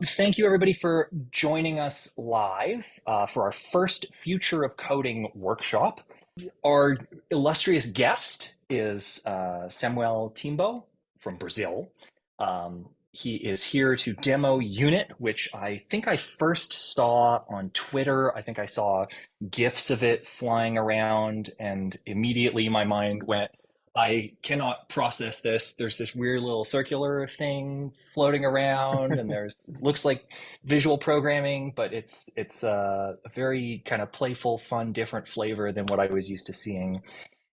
Thank you, everybody, for joining us live for our first Future of Coding workshop. Our illustrious guest is Samuel Timbó from Brazil. He is here to demo Unit, which I think I first saw on Twitter. I think I saw GIFs of it flying around, and immediately my mind went, I cannot process this. There's this weird little circular thing floating around, and there's looks like visual programming, but it's a very kind of playful, fun, different flavor than what I was used to seeing.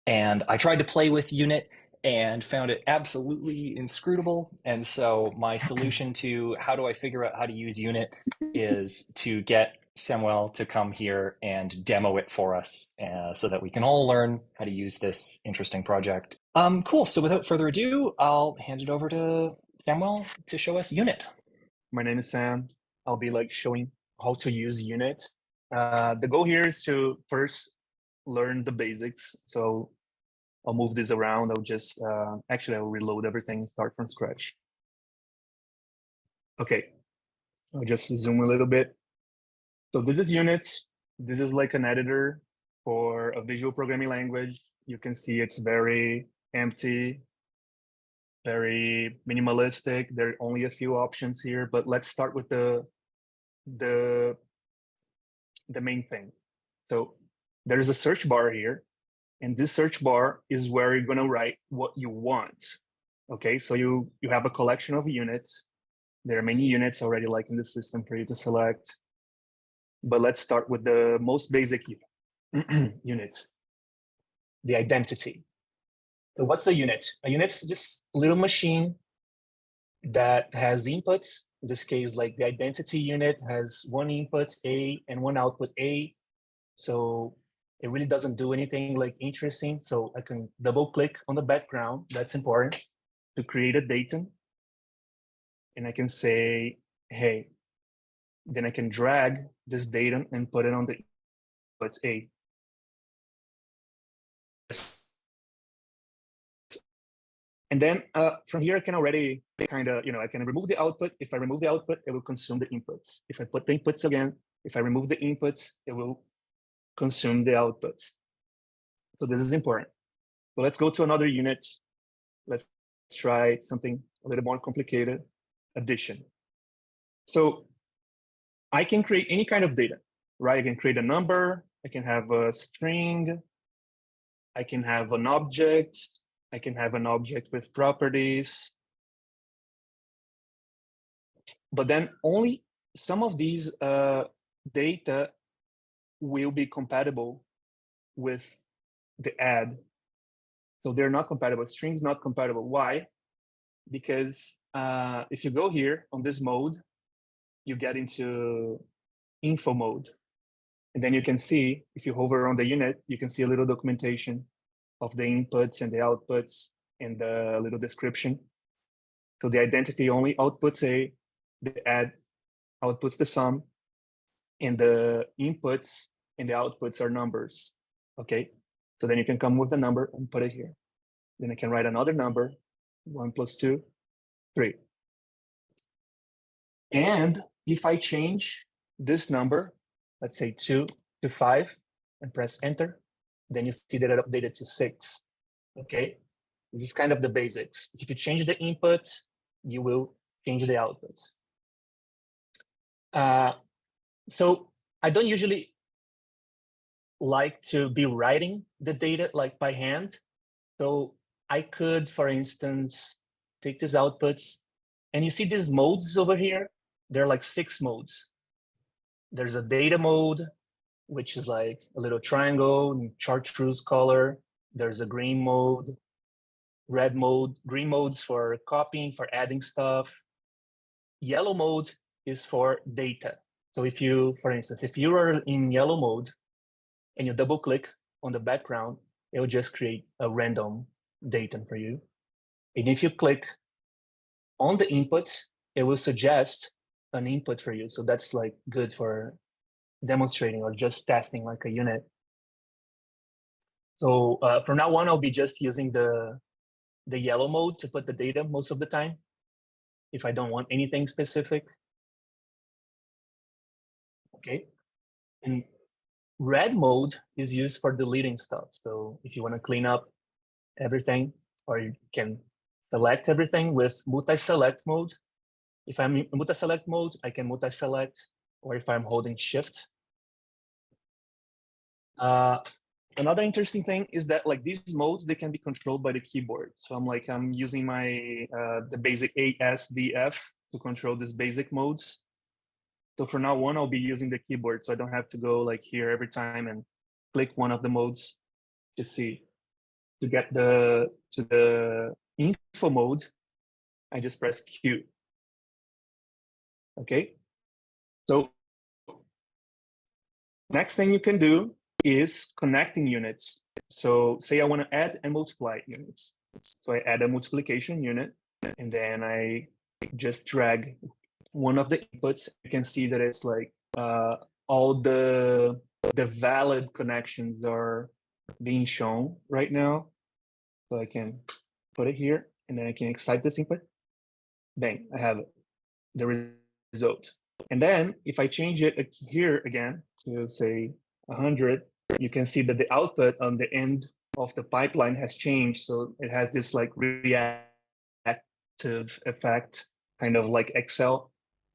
And I tried to play with Unit and found it absolutely inscrutable. And so my solution to how do I figure out how to use Unit is to get Samuel to come here and demo it for us so that we can all learn how to use this interesting project. Cool. So without further ado, I'll hand it over to Samuel to show us Unit. My name is Sam. I'll be showing how to use Unit. The goal here is to first learn the basics. So I'll move this around. I'll just, actually, I'll reload everything, start from scratch. Okay, I'll just zoom a little bit. So this is Unit. This is like an editor for a visual programming language. You can see it's very empty, very minimalistic. There are only a few options here, but let's start with the main thing. So there is a search bar here, and this search bar is where you're gonna write what you want. Okay, so you have a collection of units. There are many units already in the system for you to select, but let's start with the most basic unit, the identity. So what's a unit? A unit's just a little machine that has inputs. In this case, the identity unit has one input A and one output A. So it really doesn't do anything interesting. So I can double click on the background. That's important to create a datum. And I can say, hey, then I can drag this datum and put it on the input A. And then from here, I can already I can remove the output. If I remove the output, it will consume the inputs. If I put the inputs again, if I remove the inputs, it will consume the outputs. So this is important. So let's go to another unit. Let's try something a little more complicated, addition. So I can create any kind of data, right? I can create a number. I can have a string. I can have an object. I can have an object with properties. But then only some of these data will be compatible with the add. So they're not compatible. Strings not compatible. Why? Because if you go here on this mode, you get into info mode. And then you can see, if you hover on the unit, you can see a little documentation of the inputs and the outputs and the little description. So the identity only outputs A, the add outputs the sum, and the inputs and the outputs are numbers, okay? So then you can come with the number and put it here. Then I can write another number, 1 + 2, 3. And if I change this number, let's say 2 to 5, and press enter, then you see that it updated to 6, okay? This is kind of the basics. If you change the input, you will change the outputs. So I don't usually like to be writing the data by hand. So I could, for instance, take these outputs, and you see these modes over here. There are 6 modes. There's a data mode, which is a little triangle, chartreuse color. There's a green mode, red mode, green modes for copying, for adding stuff. Yellow mode is for data. So if you, for instance, if you are in yellow mode and you double click on the background, it will just create a random datum for you. And if you click on the input, it will suggest an input for you. So that's good for demonstrating or just testing a unit. So from now on, I'll be just using the yellow mode to put the data most of the time, if I don't want anything specific. Okay. And red mode is used for deleting stuff. So if you want to clean up everything, or you can select everything with multi-select mode. If I'm in multi-select mode, I can multi-select, or if I'm holding shift. Another interesting thing is that like these modes, they can be controlled by the keyboard. So I'm using my the basic ASDF to control these basic modes. So from now on, I'll be using the keyboard, so I don't have to go like here every time and click one of the modes to see. To get to the info mode, I just press Q. Okay. So next thing you can do is connecting units. So say I want to add and multiply units. So I add a multiplication unit, and then I just drag one of the inputs. You can see that it's like all the valid connections are being shown right now. So I can put it here, and then I can excite this input. Bang, I have the result. And then if I change it here again to say 100, you can see that the output on the end of the pipeline has changed. So it has this like reactive effect, kind of like Excel.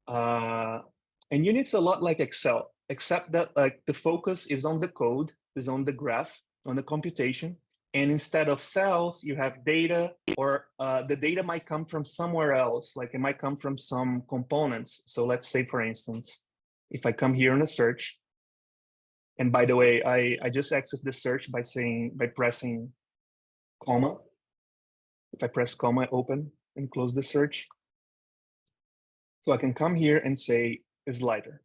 And Unit's a lot like Excel, except that like the focus is on the code, is on the graph, on the computation. And instead of cells, you have data, or the data might come from somewhere else. Like it might come from some components. So let's say, for instance, if I come here in a search, and by the way, I just access the search by pressing comma. If I press comma, open and close the search. So I can come here and say slider.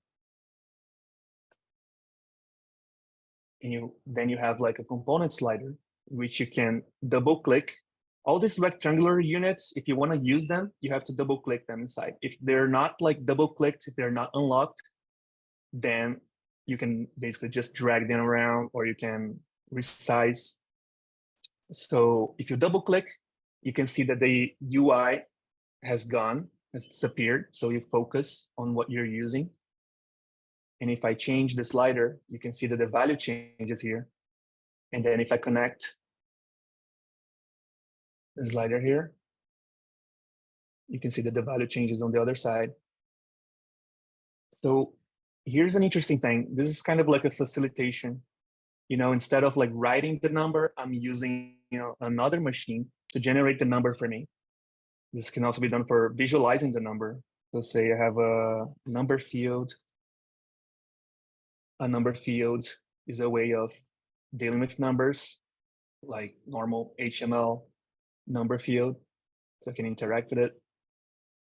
And then you have like a component slider, which you can double click. All these rectangular units, if you want to use them, you have to double click them inside. If they're not like double clicked, if they're not unlocked, then you can basically just drag them around, or you can resize. So if you double click, you can see that the UI has disappeared. So you focus on what you're using. And if I change the slider, you can see that the value changes here. And then if I connect the slider here, you can see that the value changes on the other side. So here's an interesting thing. This is kind of like a facilitation. Instead of like writing the number, I'm using another machine to generate the number for me. This can also be done for visualizing the number. So say I have a number field. A number field is a way of dealing with numbers, like normal HTML number field. So I can interact with it.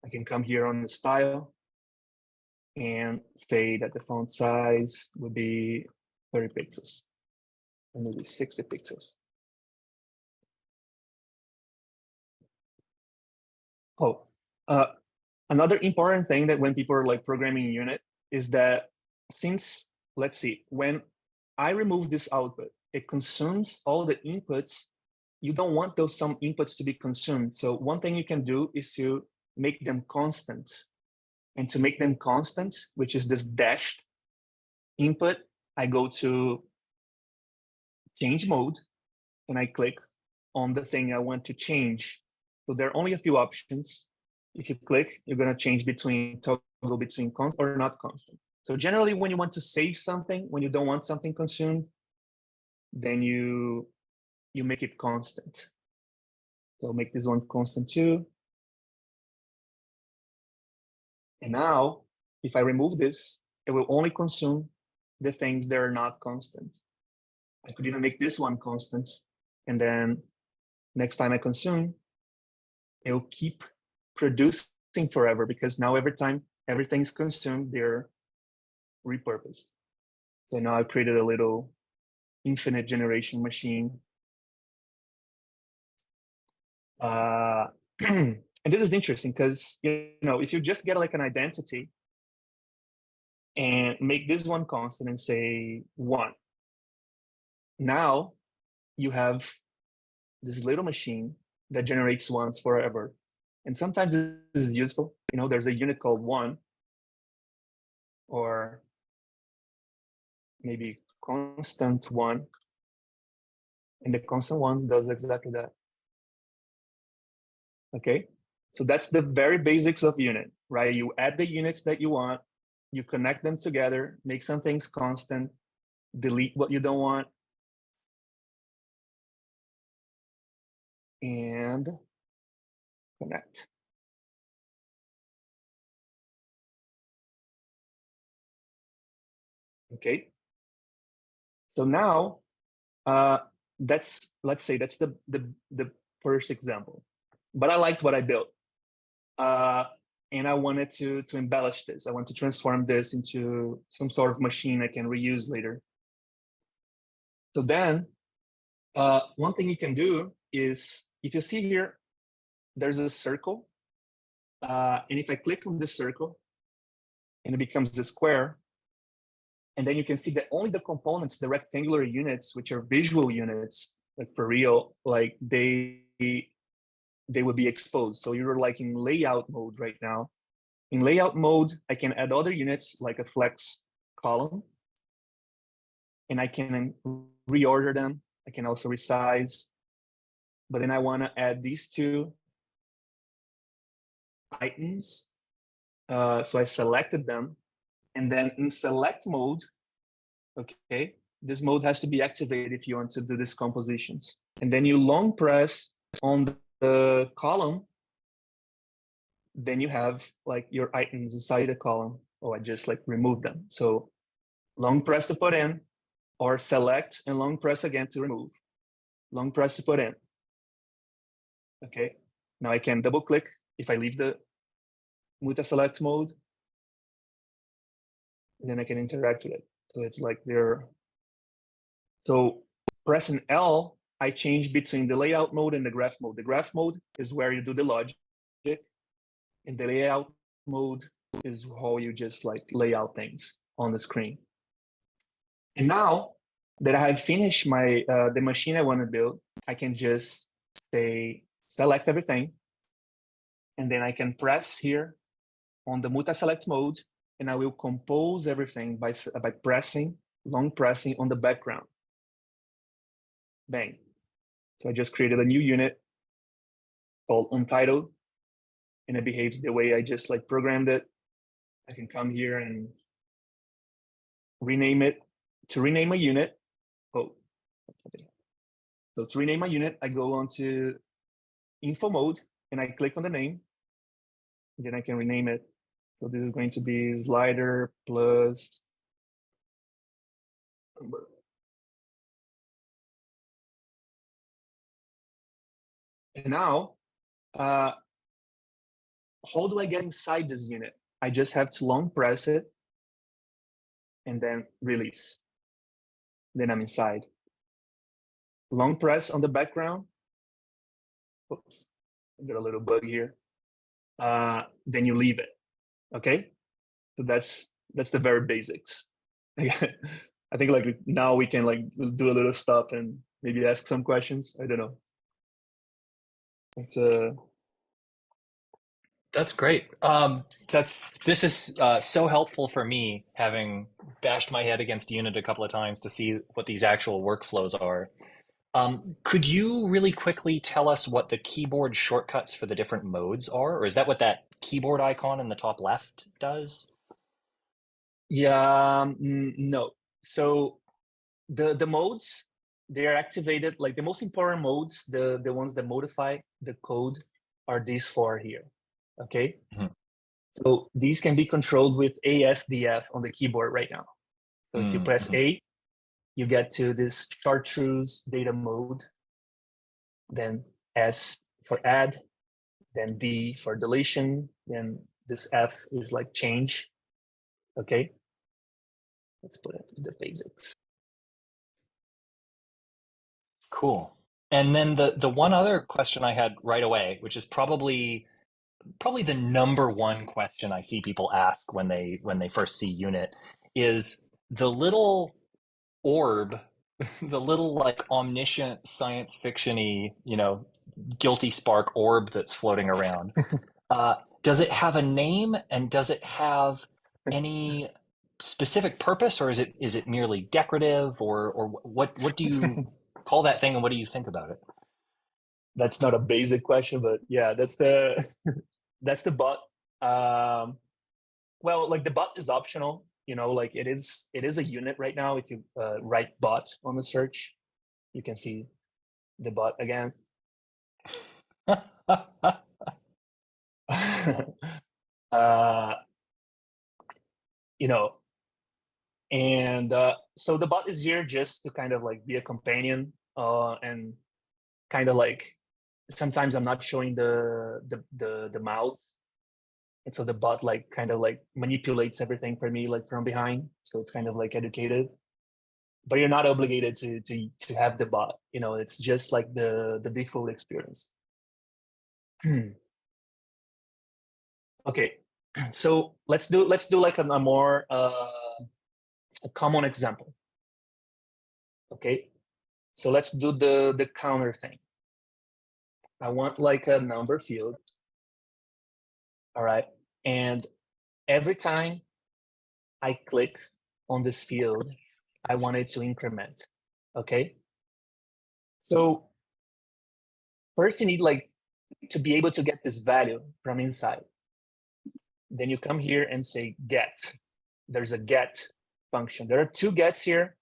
I can come here on the style and say that the font size would be 30 pixels, or maybe 60 pixels. Oh, another important thing that when people are like programming unit is that since, let's see, when I remove this output, it consumes all the inputs. You don't want some inputs to be consumed. So one thing you can do is to make them constant. And to make them constant, which is this dashed input, I go to change mode, and I click on the thing I want to change. So there are only a few options. If you click, you're going to change toggle between constant or not constant. So generally, when you want to save something, when you don't want something consumed, then you make it constant. So I'll make this one constant too. And now, if I remove this, it will only consume the things that are not constant. I could even make this one constant, and then next time I consume, it will keep producing forever, because now every time everything is consumed, they're repurposed. So now I've created a little infinite generation machine. And this is interesting because, if you just get like an identity and make this one constant and say 1, now you have this little machine that generates ones forever. And sometimes this is useful. There's a unit called 1, or maybe constant one, and the constant one does exactly that. Okay, so that's the very basics of unit, right? You add the units that you want, you connect them together, make some things constant, delete what you don't want, and connect. Okay, so now let's say that's the first example, but I liked what I built. And I wanted to embellish this. I want to transform this into some sort of machine I can reuse later. So then, one thing you can do is, if you see here, there's a circle. And if I click on this circle, and it becomes a square, and then you can see that only the components, the rectangular units, which are visual units, like for real, like they will be exposed. So you're like in layout mode right now. In layout mode, I can add other units like a flex column, and I can reorder them. I can also resize, but then I want to add these two items. So I selected them, and then in select mode, okay, this mode has to be activated if you want to do these compositions. And then you long press on the column, then you have like your items inside the column. Oh, I just like removed them. So long press to put in, or select and long press again to remove. Long press to put in. Okay, now I can double click if I leave the multi-select mode, and then I can interact with it. So it's like they're, so pressing L, I change between the layout mode and the graph mode. The graph mode is where you do the logic, and the layout mode is how you just like lay out things on the screen. And now that I have finished my the machine I want to build, I can just say select everything, and then I can press here on the multi-select mode, and I will compose everything by pressing, long pressing on the background. Bang. So I just created a new unit called untitled, and it behaves the way I just like programmed it. I can come here and rename it. To rename a unit, so to rename a unit, I go on to info mode, and I click on the name, and then I can rename it. So this is going to be slider plus number. And now, how do I get inside this unit? I just have to long press it and then release. Then I'm inside. Long press on the background. Oops, I got a little bug here. Then you leave it. Okay, so that's the very basics. I think like now we can like do a little stop and maybe ask some questions. I don't know. It's That's great. This is so helpful for me, having bashed my head against Unit a couple of times to see what these actual workflows are. Could you really quickly tell us what the keyboard shortcuts for the different modes are, or is that what that keyboard icon in the top left does? yeah, no. So the modes, they are activated, like the most important modes, the ones that modify the code are these four here. Okay. Mhm. So these can be controlled with ASDF on the keyboard right now. So if you press Mhm. A, you get to this chartreuse data mode, then S for add, then D for deletion, then this F is like change. Okay. Let's put it the basics. Cool. And then the one other question I had right away, which is probably the number one question I see people ask when they first see Unit, is the little orb, the little like omniscient science fictiony, guilty spark orb that's floating around. Does it have a name, and does it have any specific purpose, or is it merely decorative, or what do you call that thing, and what do you think about it? That's not a basic question, but yeah, that's the that's the bot. Um, well, like the bot is optional, you know, like it is a unit right now. If you write bot on the search, you can see the bot again. uh, you know, and so the bot is here just to kind of like be a companion, and kind of like sometimes I'm not showing the mouse, and so the bot like kind of like manipulates everything for me like from behind, so it's kind of like educative. But you're not obligated to have the bot, you know, it's just like the default experience. Okay, so let's do like a more a common example. Okay, so let's do the counter thing. I want like a number field. All right, and every time I click on this field, I want it to increment. Okay, so first you need like to be able to get this value from inside. Then you come here and say get. There's a get function. There are two gets here.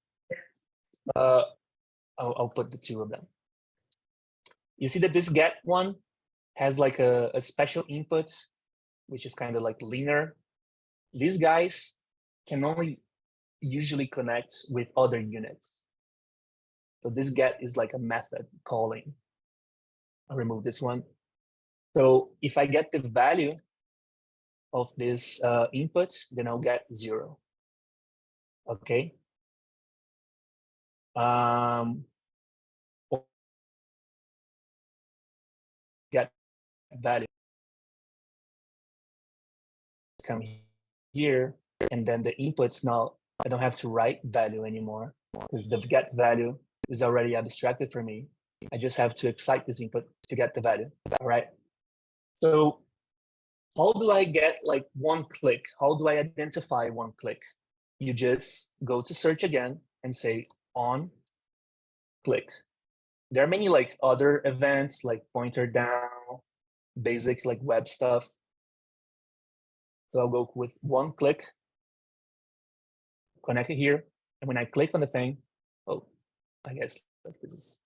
I'll put the two of them. You see that this get one has like a special input, which is kind of like linear. These guys can only usually connect with other units. So this get is like a method calling. I'll remove this one. So if I get the value of this input, then I'll get 0. Okay. Get value, come here, and then the inputs now, I don't have to write value anymore because the get value is already abstracted for me. I just have to excite this input to get the value. All right. So how do I get like one click? How do I identify one click? You just go to search again and say on click. There are many like other events like pointer down, basic like web stuff. So I'll go with one click, connect it here. And when I click on the thing, oh, I guess like this is,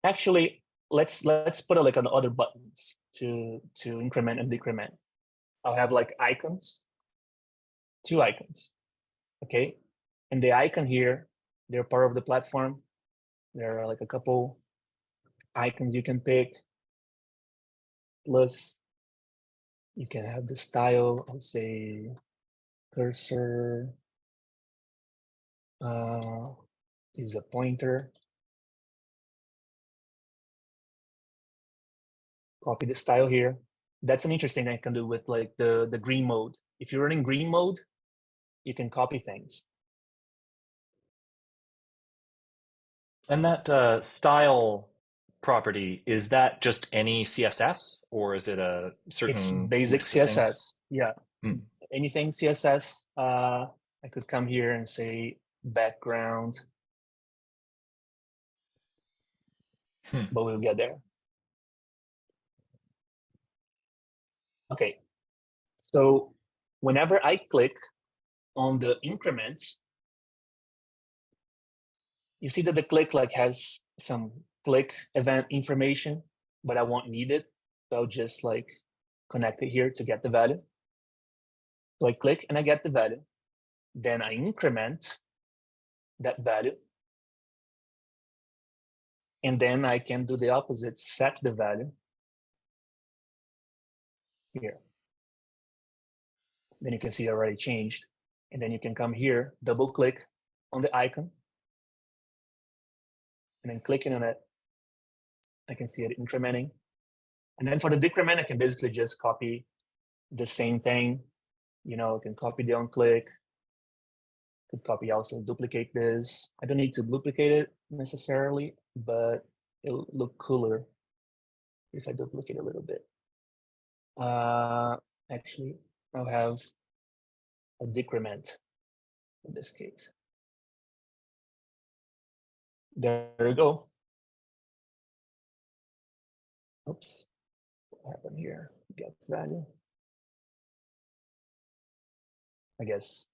actually, let's put it like on other buttons to increment and decrement. I'll have like icons, 2 icons, okay? And the icon here, they're part of the platform. There are like a couple icons you can pick. Plus, you can have the style, I'll say cursor is a pointer. Copy the style here. That's an interesting thing I can do with like the green mode. If you're running green mode, you can copy things. And that style property, is that just any CSS, or is it a It's certain basic list of things? CSS. Yeah, Hmm. anything CSS. I could come here and say background, but we'll get there. Okay, so whenever I click on the increment, you see that the click like has some click event information, but I won't need it. So I'll just like connect it here to get the value. So I click and I get the value. Then I increment that value. And then I can do the opposite, set the value here. Then you can see it already changed. And then you can come here, double click on the icon. And then clicking on it, I can see it incrementing. And then for the decrement, I can basically just copy the same thing. You know, I can copy the on click, could copy also duplicate this. I don't need to duplicate it necessarily, but it'll look cooler if I duplicate a little bit. Actually, I'll have a decrement in this case. There we go. Oops, what happened here? Get value. I guess.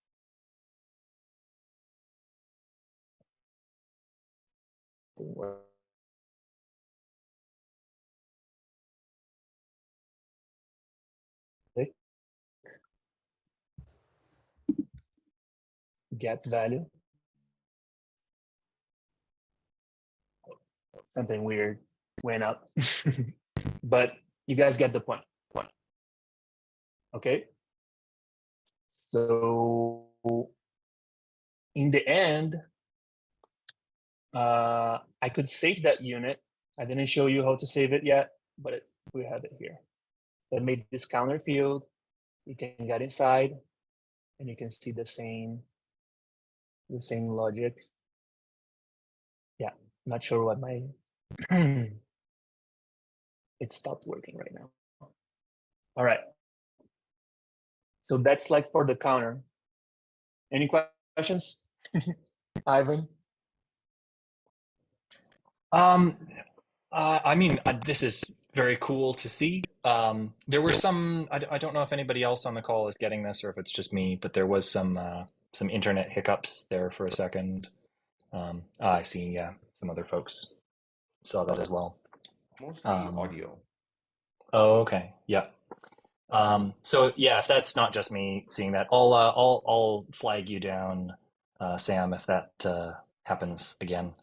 Didn't work. Click. Get value. Something weird went up, but you guys get the point. Okay. So in the end, I could save that unit. I didn't show you how to save it yet, but we have it here. I made this counter field. You can get inside, and you can see the same logic. Yeah, not sure what my it stopped working right now. All right. So that's like for the counter. Any questions, Ivan? I mean, this is very cool to see. There were some, I don't know if anybody else on the call is getting this or if it's just me, but there was some internet hiccups there for a second. I see, yeah, some other folks saw that as well. Mostly audio. Oh, okay, yeah. So yeah, if that's not just me seeing that, I'll flag you down, Sam, if that happens again.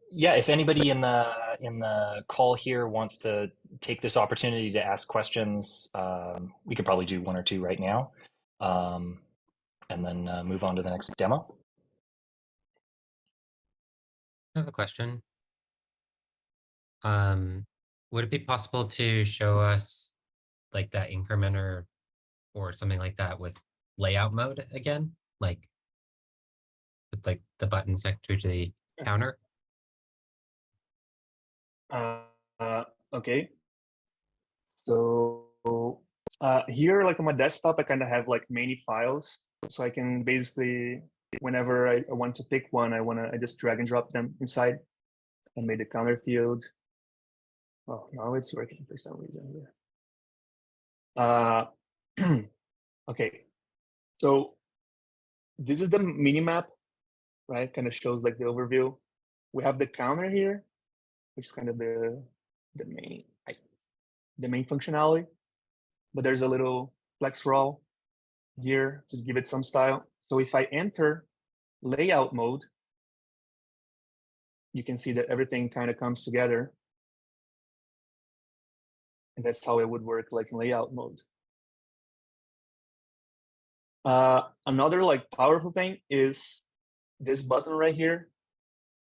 Yeah, if anybody in the call here wants to take this opportunity to ask questions, we could probably do one or two right now, and then move on to the next demo. I have a question. Would it be possible to show us like that incrementer or something like that with layout mode again, like with like the buttons next to the counter? Okay. So here, like on my desktop, I kind of have like many files, so I can basically, whenever I want to pick one, I just drag and drop them inside and make the counter field. Oh, now it's working for some reason here. Okay, so this is the mini map, right? Kind of shows like the overview. We have the counter here, which is kind of the main functionality, but there's a little flex roll here to give it some style. So if I enter layout mode, you can see that everything kind of comes together. And that's how it would work like in layout mode. Another like powerful thing is this button right here,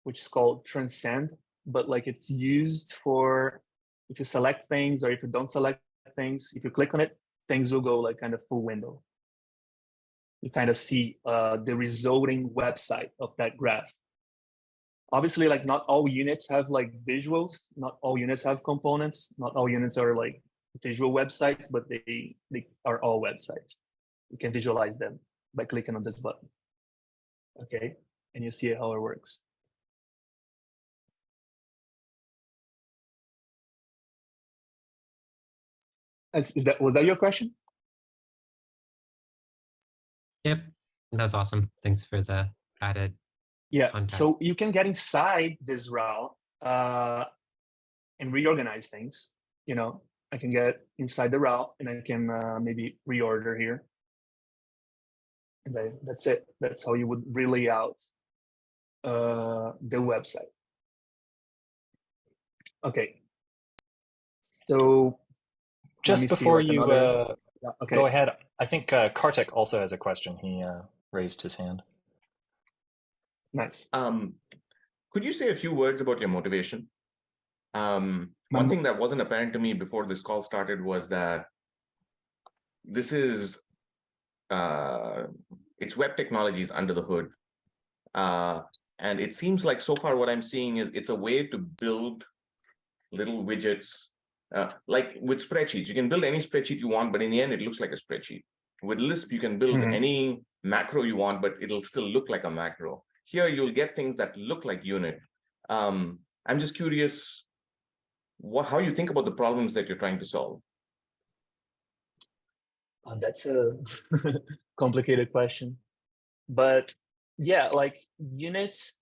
which is called transcend, but like it's used for if you select things or if you don't select things, if you click on it, things will go like kind of full window. You kind of see the resulting website of that graph. Obviously, like not all units have like visuals, not all units have components, not all units are like visual websites, but they are all websites. You can visualize them by clicking on this button. Okay, and you see how it works. Was that your question? Yep, that's awesome. Thanks for the added context. So you can get inside this route and reorganize things. You know, I can get inside the route and I can maybe reorder here. And then that's it. That's how you would relay out the website. Okay. So just before you go ahead, I think Kartik also has a question. He raised his hand. Nice. Could you say a few words about your motivation? One thing that wasn't apparent to me before this call started was that this is it's web technologies under the hood. And it seems like so far what I'm seeing is it's a way to build little widgets Like with spreadsheets, you can build any spreadsheet you want, but in the end, it looks like a spreadsheet. With Lisp, you can build any macro you want, but it'll still look like a macro. Here, you'll get things that look like unit. I'm just curious how you think about the problems that you're trying to solve. That's a complicated question. But yeah, like units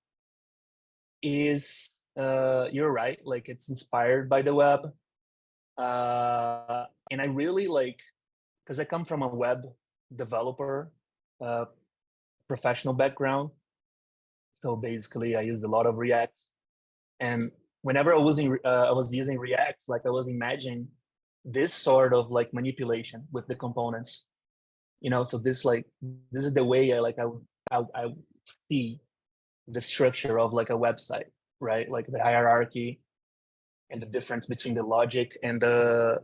is, you're right, like it's inspired by the web. And I really like, because I come from a web developer professional background. So basically I used a lot of React. And whenever I was using React, like I was imagining this sort of like manipulation with the components, you know. So this is the way I see the structure of like a website, right? Like the hierarchy and the difference between the logic and the,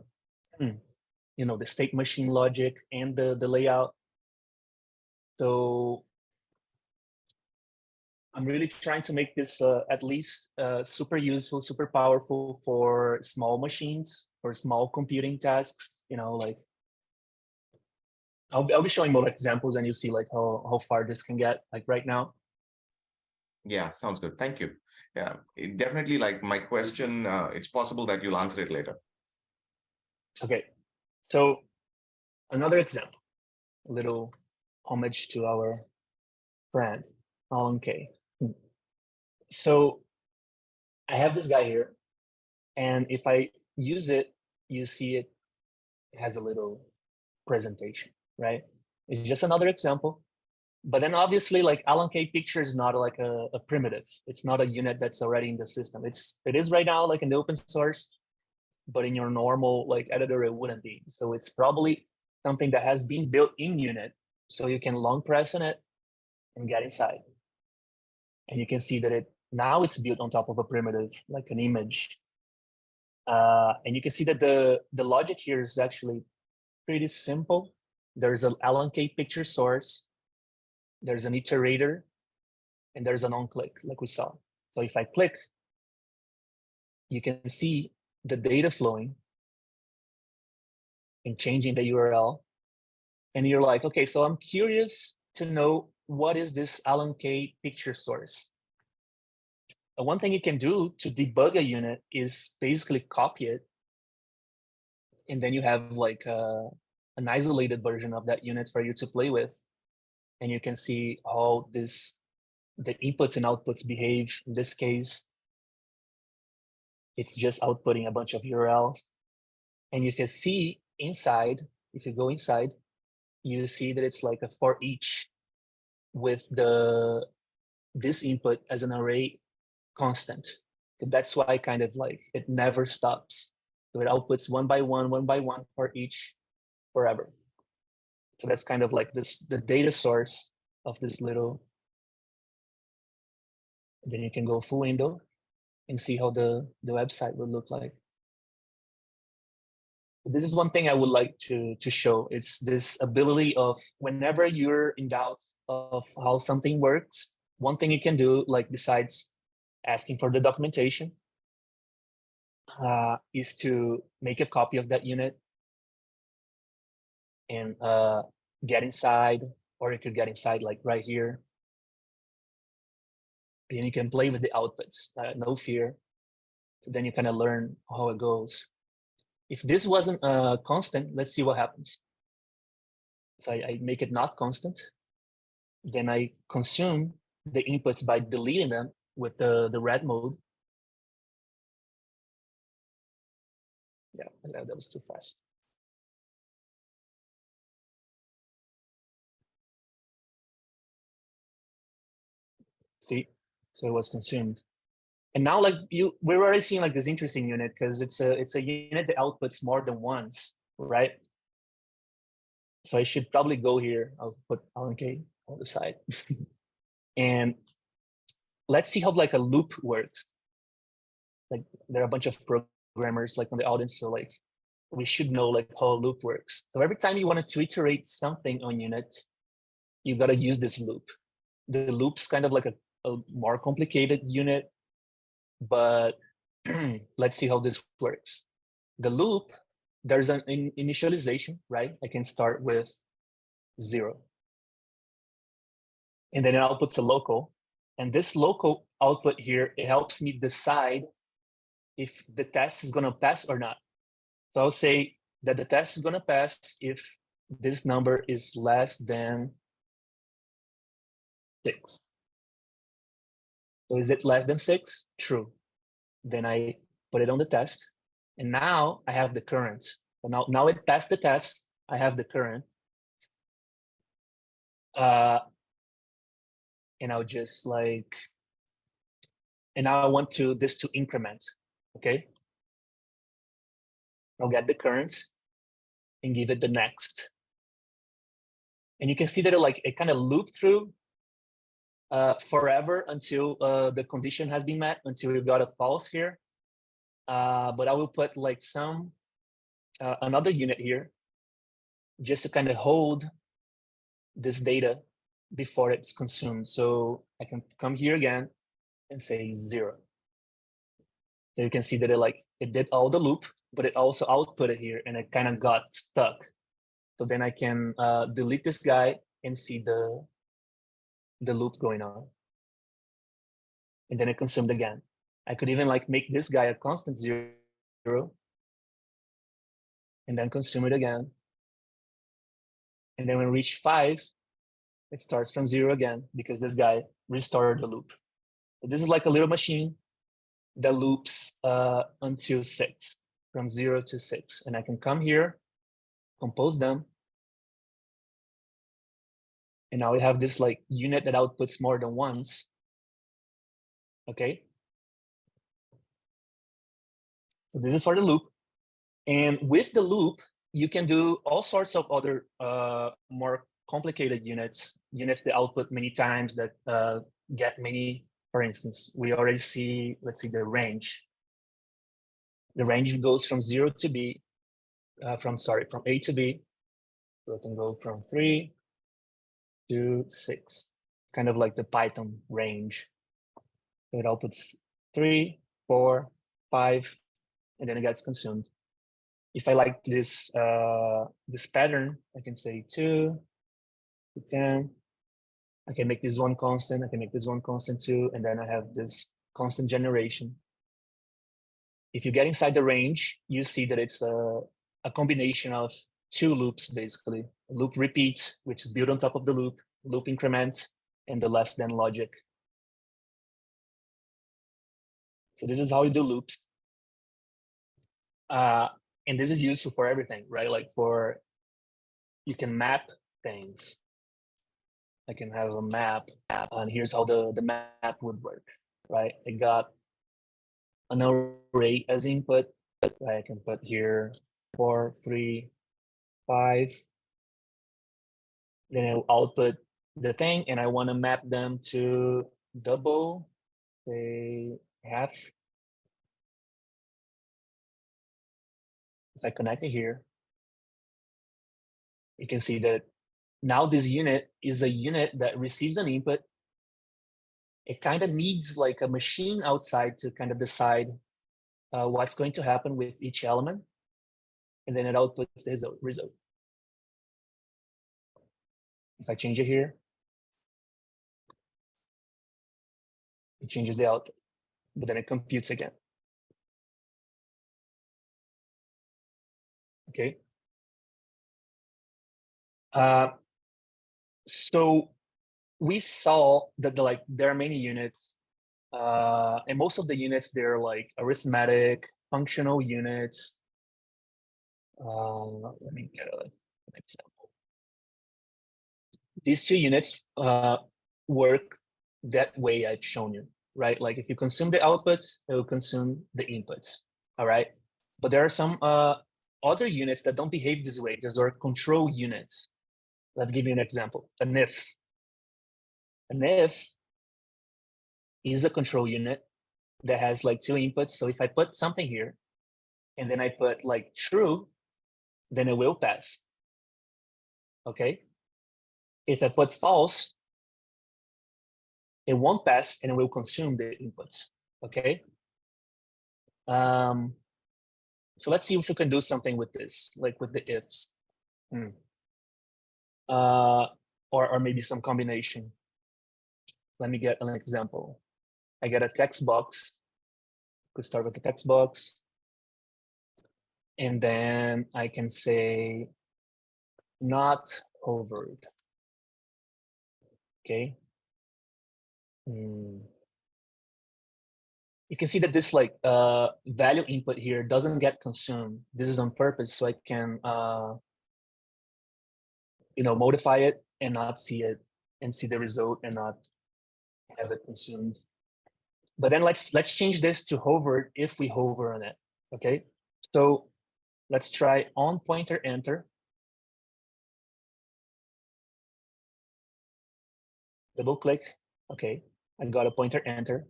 you know, the state machine logic and the layout. So I'm really trying to make this at least super useful, super powerful for small machines, for small computing tasks. You know, like I'll be showing more examples, and you see like how far this can get. Like right now. Yeah, sounds good. Thank you. Yeah, definitely. Like my question, it's possible that you'll answer it later. Okay, so another example, a little homage to our friend Alan Kay. So I have this guy here, and if I use it, you see it has a little presentation, right? It's just another example. But then obviously like Alan Kay picture is not like a primitive. It's not a unit that's already in the system. It is right now like in the open source, but in your normal like editor, it wouldn't be. So it's probably something that has been built in unit. So you can long press on it and get inside. And you can see that now it's built on top of a primitive, like an image. And you can see that the logic here is actually pretty simple. There's an Alan Kay picture source, there's an iterator, and there's an on-click, like we saw. So if I click, you can see the data flowing and changing the URL. And you're like, okay, so I'm curious to know what is this Alan Kay picture source. One thing you can do to debug a unit is basically copy it, and then you have like an isolated version of that unit for you to play with, and you can see how the inputs and outputs behave. In this case, it's just outputting a bunch of URLs, and you can see inside, if you go inside, you see that it's like a for each with this input as an array constant. And that's why kind of like it never stops. So it outputs one by one for each forever. So that's kind of like the data source of this little. Then you can go full window and see how the website would look like. This is one thing I would like to show. It's this ability of whenever you're in doubt of how something works, one thing you can do, like besides asking for the documentation, is to make a copy of that unit and get inside, or you could get inside like right here. And you can play with the outputs, no fear. So then you kind of learn how it goes. If this wasn't constant, let's see what happens. So I make it not constant. Then I consume the inputs by deleting them with the red mode. Yeah, that was too fast. See, so it was consumed. And now like we're already seeing like this interesting unit because it's a unit that outputs more than once, right? So I should probably go here. I'll put Alan Kay on the side. And let's see how like a loop works. Like there are a bunch of programmers like on the audience, so like we should know like how a loop works. So every time you want to iterate something on unit, you got to use this loop. The loop's kind of like a more complicated unit, but let's see how this works. the loop, there's an initialization, right? I can start with 0. And then it outputs a local. And this local output here, it helps me decide if the test is going to pass or not. So I'll say that the test is going to pass if this number is less than 6. So is it less than 6? True. Then I put it on the test. And now I have the current. So now it passed the test. I have the current. And I'll just like, and now I want this to increment, okay? I'll get the current and give it the next. And you can see that it kind of looped through forever until the condition has been met, until we've got a false here. But I will put like another unit here just to kind of hold this data before it's consumed. So I can come here again and say 0. So you can see that it did all the loop, but it also output it here, and it kind of got stuck. So then I can delete this guy and see the loop going on. And then it consumed again. I could even make this guy a constant 0 and then consume it again. And then when we reach 5, it starts from 0 again because this guy restored the loop. So this is like a little machine that loops until 6, from 0 to 6. And I can come here, compose them. And now we have this unit that outputs more than once. Okay. So this is for the loop. And with the loop, you can do all sorts of other more complicated units that output many times, that get many. For instance, we already see, let's see, the range. The range goes from 0 to B, from A to B. So it can go from 3 to 6, kind of like the Python range. So it outputs 3, 4, 5, and then it gets consumed. If I like this this pattern, I can say 2 to 10. I can make this one constant. I can make this one constant too, and then I have this constant generation. If you get inside the range, you see that it's a combination of 2 loops, basically. A loop repeat, which is built on top of the loop increment, and the less than logic. So this is how you do loops. And this is useful for everything, right? You can map things. I can have a map, and here's how the map would work, right? I got an array as input. Right? I can put here 4, 3, 5. Then I'll output the thing, and I want to map them to double, say half. If I connect it here, you can see that now this unit is a unit that receives an input. It kind of needs a machine outside to kind of decide what's going to happen with each element. And then it outputs the result. If I change it here, it changes the output, but then it computes again. Okay. So we saw that there are many units, and most of the units, they're arithmetic, functional units. Let me get an example. These 2 units work that way I've shown you, right? If you consume the outputs, it will consume the inputs, all right? But there are some other units that don't behave this way. Those are control units. Let's give you an example. An if. An if is a control unit that has 2 inputs. So if I put something here, and then I put true, then it will pass. Okay. If I put false, it won't pass and it will consume the inputs. Okay. So let's see if we can do something with this, like with the ifs. Or maybe some combination. Let me get an example. I get a text box. Could start with the text box. And then I can say not hovered. Okay. You can see that this like value input here doesn't get consumed. This is on purpose, so I can modify it and not see it, and see the result and not have it consumed. But then let's change this to hovered if we hover on it. Okay, so let's try on pointer enter. Double click. Okay, I got a pointer enter.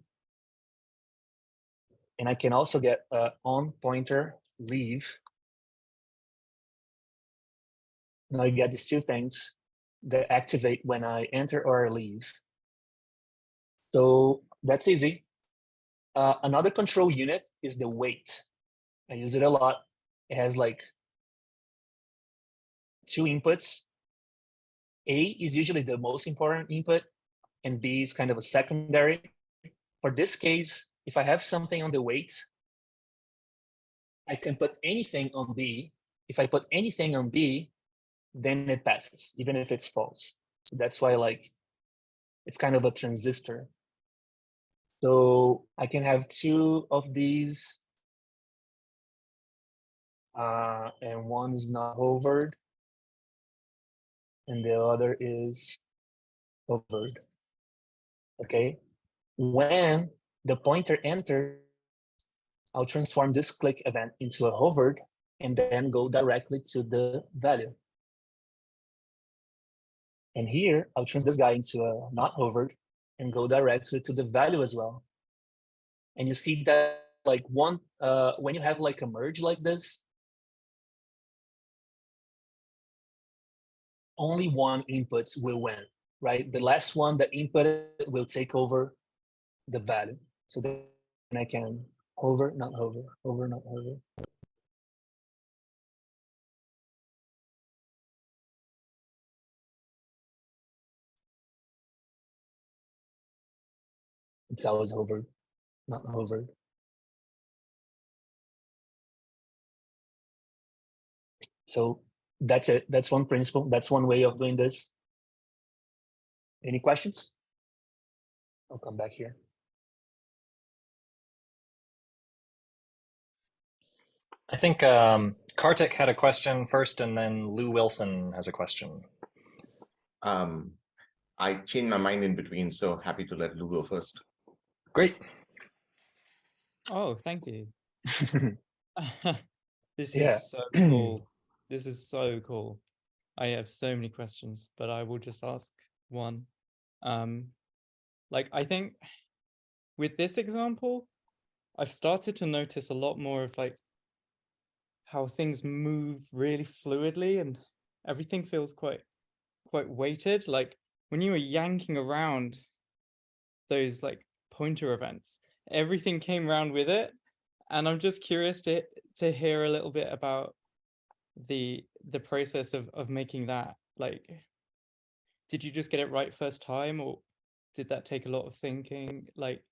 And I can also get on pointer leave. Now you get these two things that activate when I enter or leave. So that's easy. Another control unit is the weight. I use it a lot. It has like 2 inputs. A is usually the most important input, and B is kind of a secondary. For this case, if I have something on the weight, I can put anything on B. If I put anything on B, then it passes, even if it's false. So that's why like it's kind of a transistor. So I can have 2 of these, and one is not hovered, and the other is hovered. Okay, when the pointer enters, I'll transform this click event into a hovered, and then go directly to the value. And here, I'll turn this guy into a not hovered and go directly to the value as well. And you see that like when you have like a merge like this, only one input will win, right? The last one that inputted will take over the value. So then I can hover, not hover, hover, not hover. It's always hovered, not hovered. So that's it. That's one principle. That's one way of doing this. Any questions? I'll come back here. I think Kartik had a question first, and then Lou Wilson has a question. I changed my mind in between, so happy to let Lou go first. Great. Oh, thank you. This Yeah. is so cool. This is so cool. I have so many questions, but I will just ask one. Like I think with this example, I've started to notice a lot more of like how things move really fluidly and everything feels quite weighted. Like when you were yanking around those like pointer events, everything came around with it. And I'm just curious to hear a little bit about the process of making that. Like, did you just get it right first time, or did that take a lot of thinking? Like,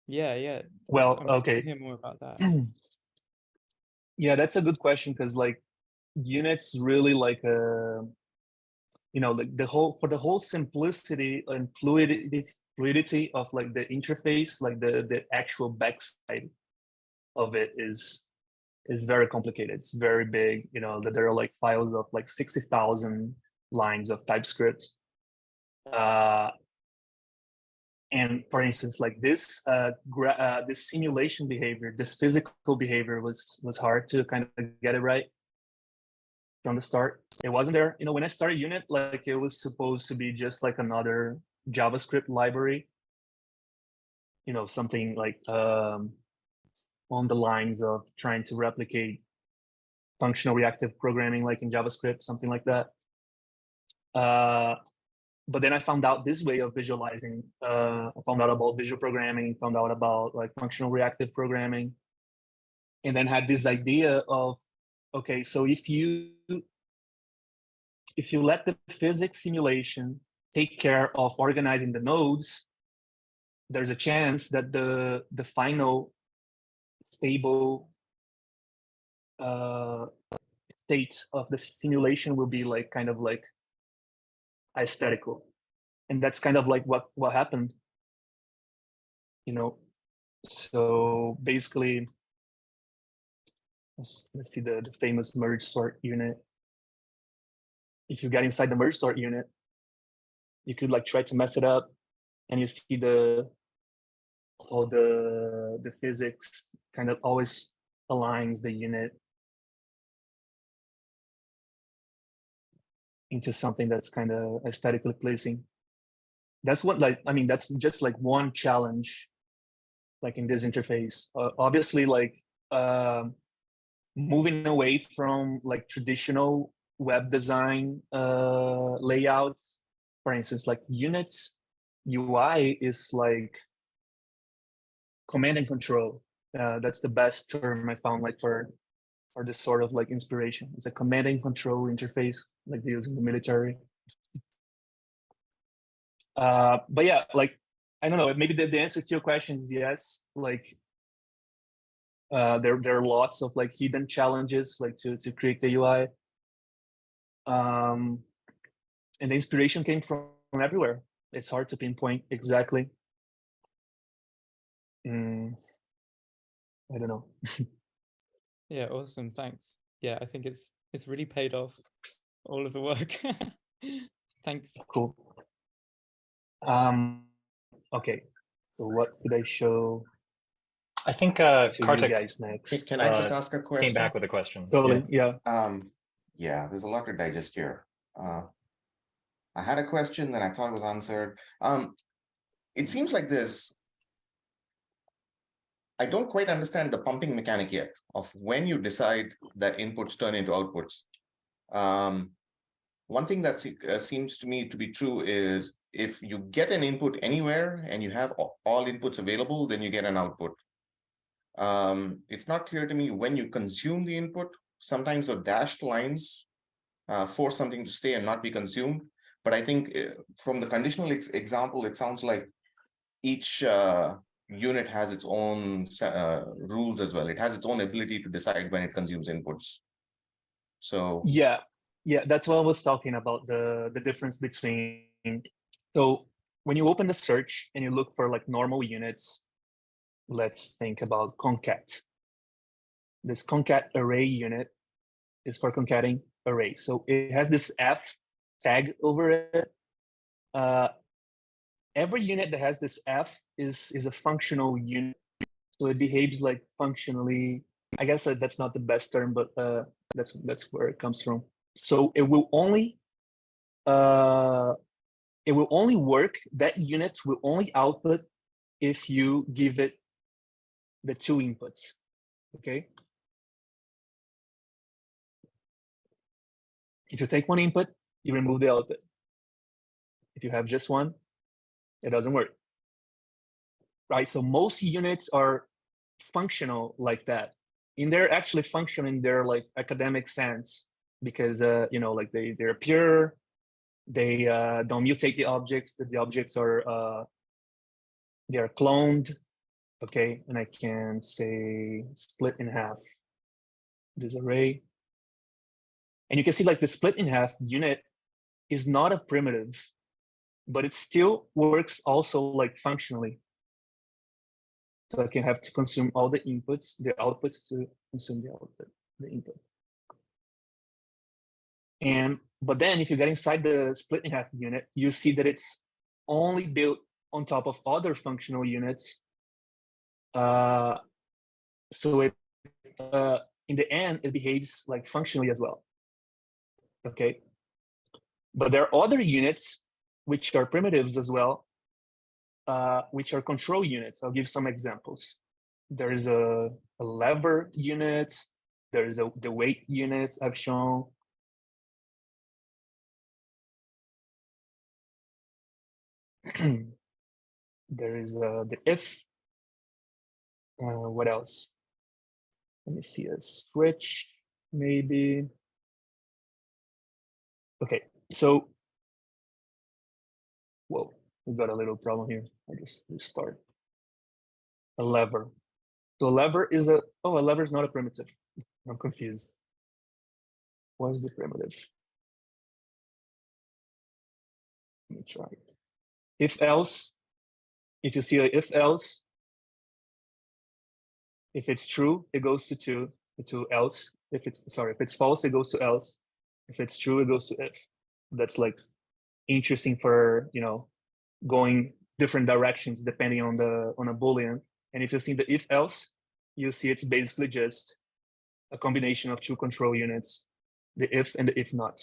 yeah. Well, I'm okay. hear more about that. Yeah, that's a good question, because like units really like like for the whole simplicity and fluidity of like the interface, like the actual backside of it is very complicated. It's very big. That there are like files of like 60,000 lines of TypeScript. And for instance, like this this simulation behavior, this physical behavior was hard to kind of get it right from the start. It wasn't there. When I started Unit, like it was supposed to be just like another JavaScript library. Something like on the lines of trying to replicate functional reactive programming, like in JavaScript, something like that. But then I found out this way of visualizing. I found out about visual programming, found out about like functional reactive programming. and then had this idea of, okay, so if you let the physics simulation take care of organizing the nodes, there's a chance that the final stable state of the simulation will be like kind of like aesthetical, and that's kind of like what happened, you know. So basically, let's see the famous merge sort unit. If you get inside the merge sort unit, you could like try to mess it up, and you see all the physics kind of always aligns the unit into something that's kind of aesthetically pleasing. That's what, like, I mean, that's just like one challenge, like in this interface. Obviously, like moving away from like traditional web design layouts, for instance, like units UI is like command and control. That's the best term I found, like for this sort of like inspiration. It's a command and control interface, like they use in the military. But yeah, like, I don't know, maybe the answer to your question is yes. Like there are lots of like hidden challenges like to create the UI. And the inspiration came from everywhere. It's hard to pinpoint exactly. I don't know. Yeah, awesome. Thanks. Yeah, I think it's really paid off, all of the work. Thanks. Cool. Okay. So what could I show I think to you Kartik guys next? Can I just ask a question? came back with a question. Totally. Yeah. Yeah, there's a lot to digest here. I had a question that I thought was answered. It seems like I don't quite understand the pumping mechanic yet of when you decide that inputs turn into outputs. One thing that seems to me to be true is if you get an input anywhere and you have all inputs available, then you get an output. It's not clear to me when you consume the input. Sometimes the dashed lines force something to stay and not be consumed. But I think from the conditional example, it sounds like each unit has its own rules as well. It has its own ability to decide when it consumes inputs. So yeah, that's what I was talking about, the difference between. So when you open the search and you look for like normal units, let's think about concat. This concat array unit is for concatenating arrays. So it has this F tag over it. Every unit that has this F is a functional unit. So it behaves like functionally. I guess that's not the best term, but that's where it comes from. So it will only work. That unit will only output if you give it the two inputs. Okay. If you take one input, you remove the output. If you have just one, it doesn't work. Right. So most units are functional like that. And they're actually functional in their like academic sense, because like they're pure. They don't mutate the objects. The objects are they are cloned. Okay, and I can say split in half this array. And you can see like the split in half unit is not a primitive, but it still works also like functionally. So I can have to consume all the inputs, the outputs to consume the output, the input. But then if you get inside the split in half unit, you see that it's only built on top of other functional units. So it in the end, it behaves like functionally as well. Okay. But there are other units which are primitives as well, which are control units. I'll give some examples. There is a lever unit. There is the weight units I've shown. There is the if. What else? Let me see a switch, maybe. Okay, so, whoa, we got a little problem here. I just restart. A lever. So a lever is a lever is not a primitive. I'm confused. What is the primitive? Let me try it. If else, if you see a if else, if it's true, it goes to else. If it's false, it goes to else. If it's true, it goes to if. That's like interesting for, you know, going different directions depending on a Boolean. And if you see the if else, you see it's basically just a combination of two control units, the if and the if not.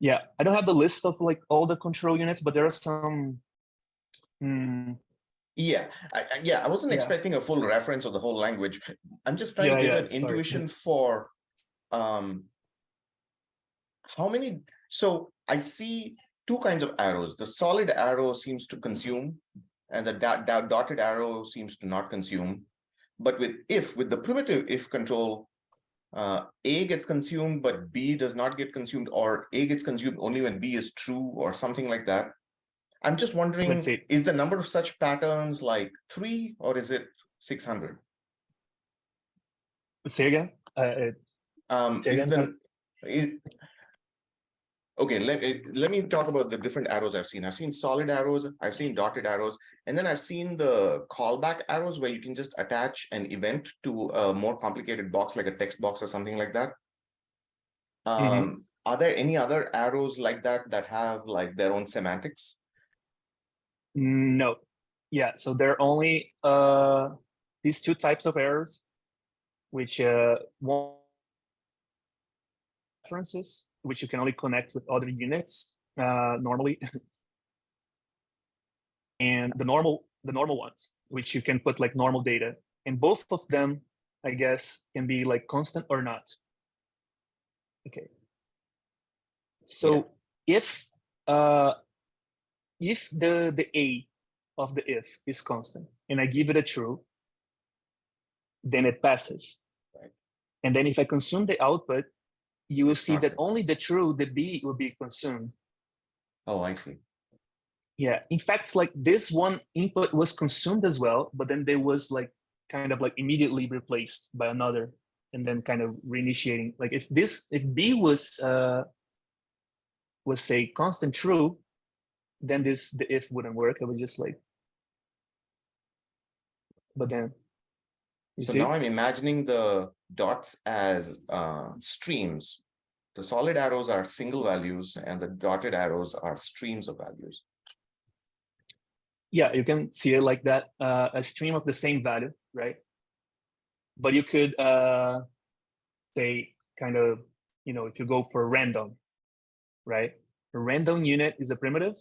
Yeah, I don't have the list of like all the control units, but there are some. Yeah, I wasn't Yeah. expecting a full reference of the whole language. I'm just trying to Yeah, get yeah, an sorry. intuition for how many. So I see two kinds of arrows. The solid arrow seems to consume, and the dotted arrow seems to not consume. But with the primitive if control, A gets consumed, but B does not get consumed, or A gets consumed only when B is true, or something like that. I'm just wondering, Let's see. is the number of such patterns like 3 or is it 600? Say again. Say again. Okay, let me talk about the different arrows I've seen. I've seen solid arrows, I've seen dotted arrows, and then I've seen the callback arrows where you can just attach an event to a more complicated box, like a text box or something like that. Are there any other arrows like that that have like their own semantics? No. Yeah, so there are only these two types of errors, which one references, which you can only connect with other units normally, and the normal ones, which you can put like normal data, and both of them, I guess, can be like constant or not. Okay. So if the A of the if is constant and I give it a true, then it passes. Right. And then if I consume the output, you will see that Okay. only the true, the B, will be consumed. Oh, I see. Yeah, in fact, like this one input was consumed as well, but then there was like kind of like immediately replaced by another, and then kind of reinitiating. Like if B was say constant true, then the if wouldn't work. It would just like, but then So now I'm imagining the dots as streams. The solid arrows are single values and the dotted arrows are streams of values. Yeah, you can see it like that, a stream of the same value, right? But you could say kind of, you know, if you go for random, right? A random unit is a primitive.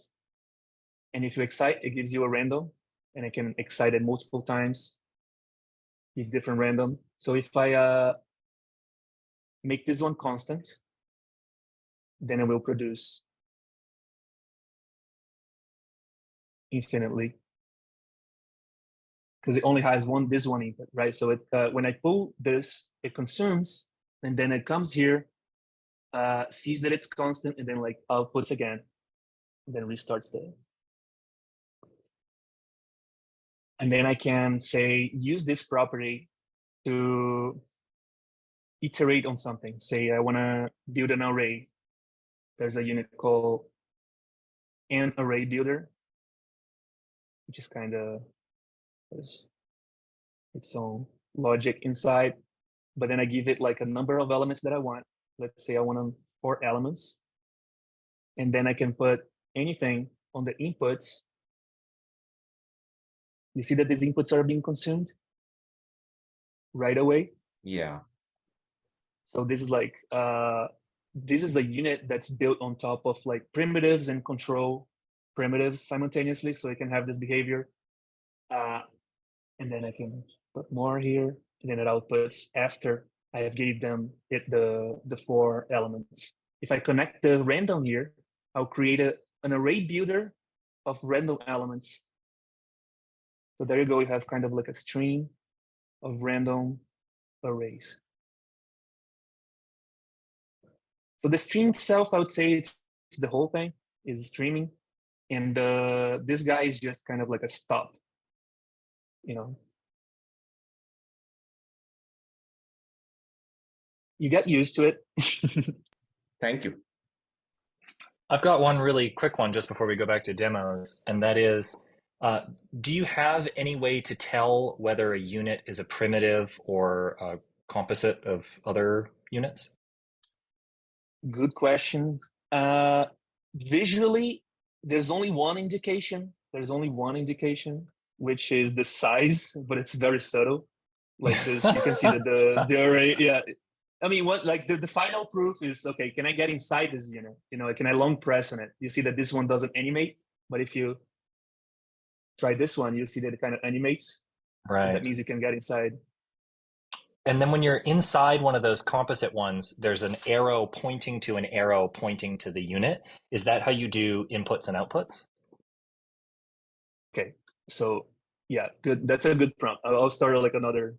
And if you excite, it gives you a random, and it can excite it multiple times, give different random. So if I make this one constant, then it will produce infinitely, because it only has this one input, right? So it when I pull this, it consumes, and then it comes here, sees that it's constant, and then like outputs again, and then restarts the. And then I can say use this property to iterate on something. Say I want to build an array. There's a unit called an array builder, which is kind of there's its own logic inside. But then I give it like a number of elements that I want. Let's say I want 4 elements. And then I can put anything on the inputs. You see that these inputs are being consumed right away. Yeah. So this is like this is a unit that's built on top of like primitives and control primitives simultaneously, so it can have this behavior. And then I can put more here, and then it outputs after I gave them the 4 elements. If I connect the random here, I'll create an array builder of random elements. So there you go. You have kind of like a stream of random arrays. So the stream itself, I would say it's the whole thing is streaming. And this guy is just kind of like a stop, you know. You get used to it. Thank you. I've got one really quick one just before we go back to demos, and that is, do you have any way to tell whether a unit is a primitive or a composite of other units? Good question. Visually, there's only one indication. There's only one indication, which is the size, but it's very subtle. Like this, you can see that the array, yeah. I mean, what like the final proof is, okay, can I get inside this unit? You know, can I long press on it? You see that this one doesn't animate, but if you try this one, you see that it kind of animates. Right. That means you can get inside. And then when you're inside one of those composite ones, there's an arrow pointing to an arrow pointing to the unit. Is that how you do inputs and outputs? Okay, so yeah, good. That's a good prompt. I'll start like another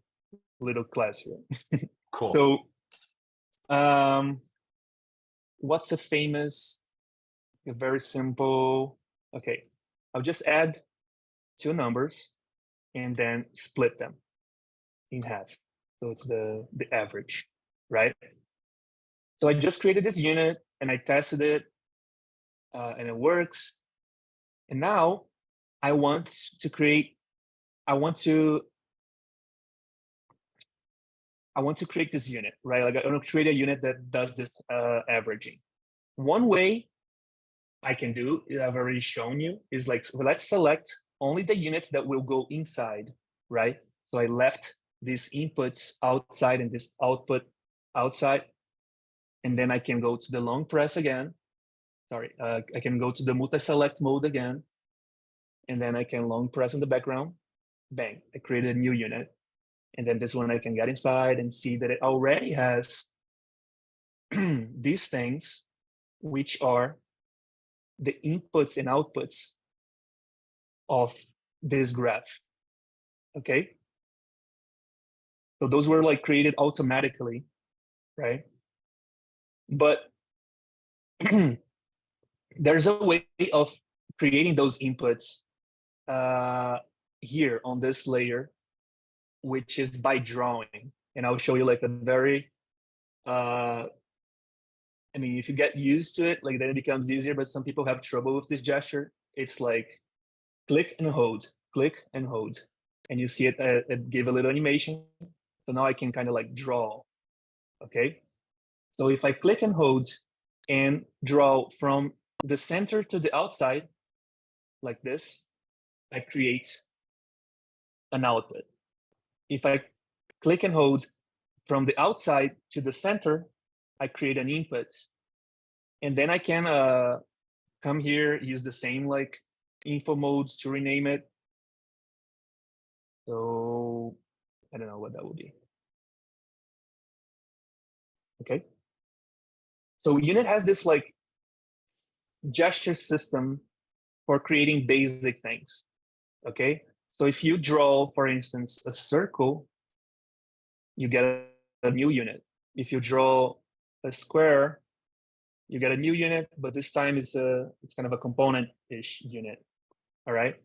little class here. Cool. So, what's a famous, a very simple, okay, I'll just add two numbers and then split them in half. So it's the average, right? So I just created this unit and I tested it and it works. And now I want to create this unit, right? Like I want to create a unit that does this averaging. One way I can do, I've already shown you, is like, so let's select only the units that will go inside, right? So I left these inputs outside and this output outside. And then I can go to the long press again. Sorry, I can go to the multi-select mode again. And then I can long press in the background. Bang, I created a new unit. And then this one I can get inside and see that it already has these things, which are the inputs and outputs of this graph. Okay. So those were like created automatically, right? But there's a way of creating those inputs here on this layer, which is by drawing. And I'll show you like a very, I mean, if you get used to it, like then it becomes easier, but some people have trouble with this gesture. It's like click and hold, click and hold. And you see it gave a little animation. So now I can kind of like draw, okay? So if I click and hold and draw from the center to the outside, like this, I create an output. If I click and hold from the outside to the center, I create an input. And then I can come here, use the same like info modes to rename it. So I don't know what that will be. Okay. So unit has this like gesture system for creating basic things. Okay. So if you draw, for instance, a circle, you get a new unit. If you draw a square, you get a new unit, but this time it's kind of a component-ish unit. All right.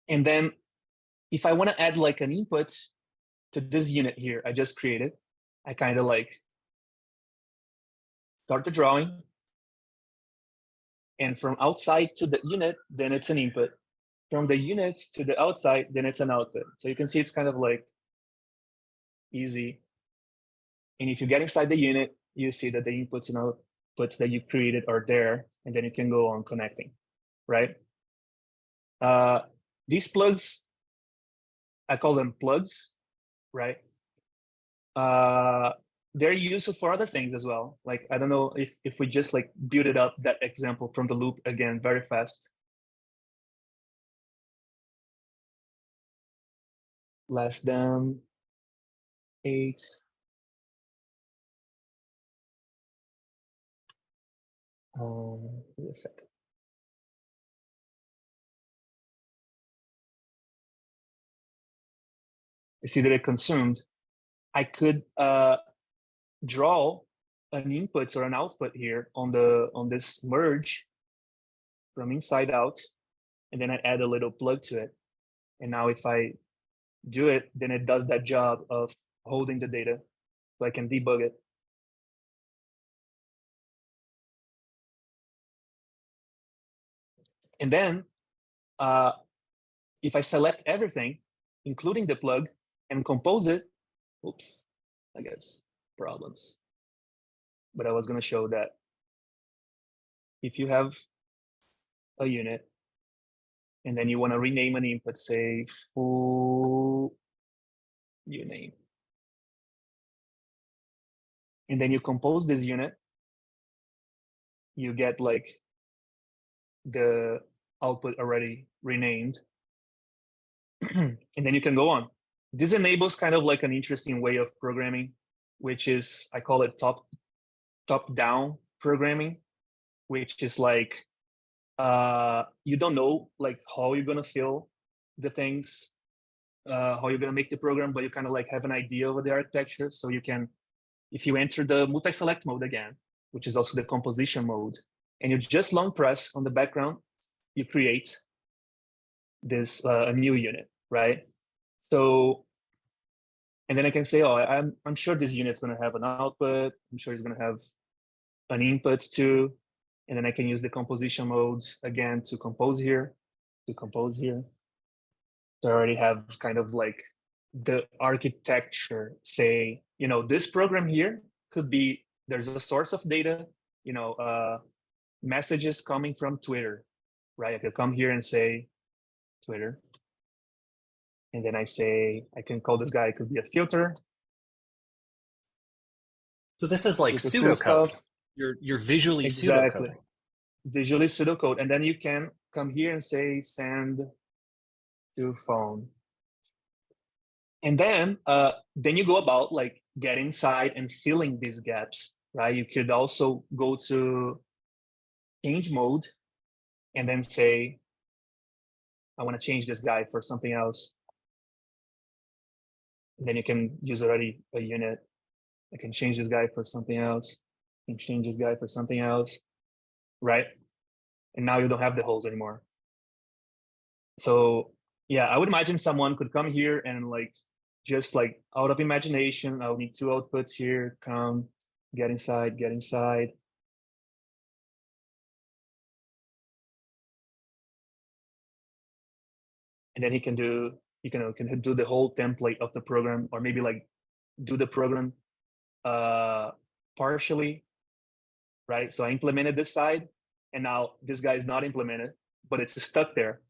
And then if I want to add like an input to this unit here, I just created, I kind of like start the drawing. And from outside to the unit, then it's an input. From the unit to the outside, then it's an output. So you can see it's kind of like easy. And if you get inside the unit, you see that the inputs and outputs that you created are there, and then you can go on connecting, right? These plugs, I call them plugs, right? They're useful for other things as well. Like, I don't know if we just like build it up, that example from the loop again, very fast. Less than 8. Wait a second. you see that it consumed. I could draw an input or an output here on this merge from inside out, and then I add a little plug to it. And now if I do it, then it does that job of holding the data, so I can debug it. And then if I select everything, including the plug, and compose it, oops, I guess problems. But I was going to show that if you have a unit and then you want to rename an input, say full uname, and then you compose this unit, you get like the output already renamed. And then you can go on. This enables kind of like an interesting way of programming, which is, I call it top-down programming, which is like you don't know like how you're gonna fill the things, how you're gonna make the program, but you kind of like have an idea of the architecture. So you can, if you enter the multi-select mode again, which is also the composition mode, and you just long press on the background, you create this a new unit, right? So, and then I can say, oh, I'm sure this unit's going to have an output. I'm sure it's going to have an input too. And then I can use the composition mode again to compose here, to compose here. So I already have kind of like the architecture. Say, you know, this program here could be, there's a source of data, you know, messages coming from Twitter, right? I could come here and say Twitter. And then I say, I can call this guy, it could be a filter. So this is like With the cool pseudocode. stuff. You're visually Exactly. pseudocoding. Visually pseudocode. And then you can come here and say send to phone. And then you go about like get inside and filling these gaps, right? You could also go to change mode and then say, I want to change this guy for something else. And then you can use already a unit. I can change this guy for something else. I can change this guy for something else, right? And now you don't have the holes anymore. So yeah, I would imagine someone could come here and like, just like out of imagination, I'll need two outputs here, come, get inside, get inside. And then he can do, you can do the whole template of the program, or maybe like do the program partially, right? So I implemented this side, and now this guy is not implemented, but it's stuck there.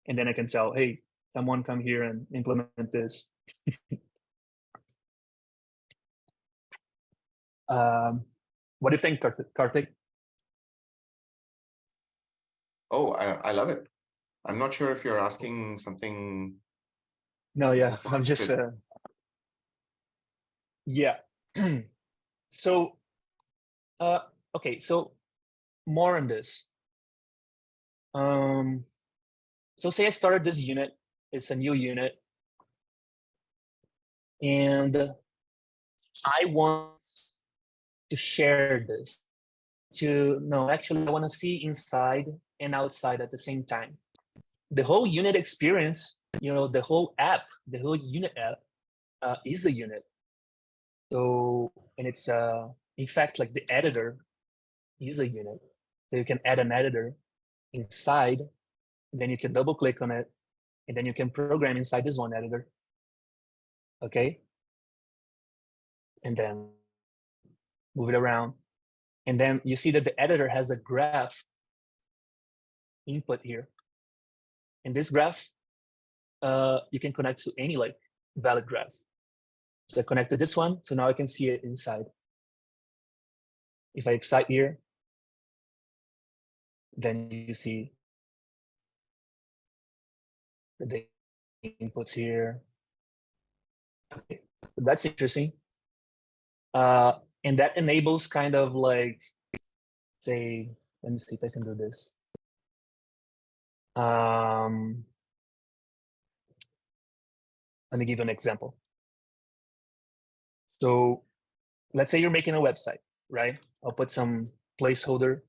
And then I can tell, hey, someone come here and implement this. What do you think, Karthik? Oh, I love it. I'm not sure if you're asking something. No, yeah, I'm just yeah. So okay, so more on this. So say I started this unit, it's a new unit, and I want to share this to, no, actually I want to see inside and outside at the same time. The whole unit experience, you know, the whole app, the whole unit app is a unit. So, and it's in fact like the editor is a unit. So you can add an editor inside, and then you can double click on it, and then you can program inside this one editor. Okay. And then move it around. And then you see that the editor has a graph input here. And this graph, you can connect to any like valid graph. So I connect to this one, so now I can see it inside. If I excite here, then you see the inputs here. Okay, that's interesting. And that enables kind of like, say, let me see if I can do this. Let me give you an example. So let's say you're making a website, right? I'll put some placeholder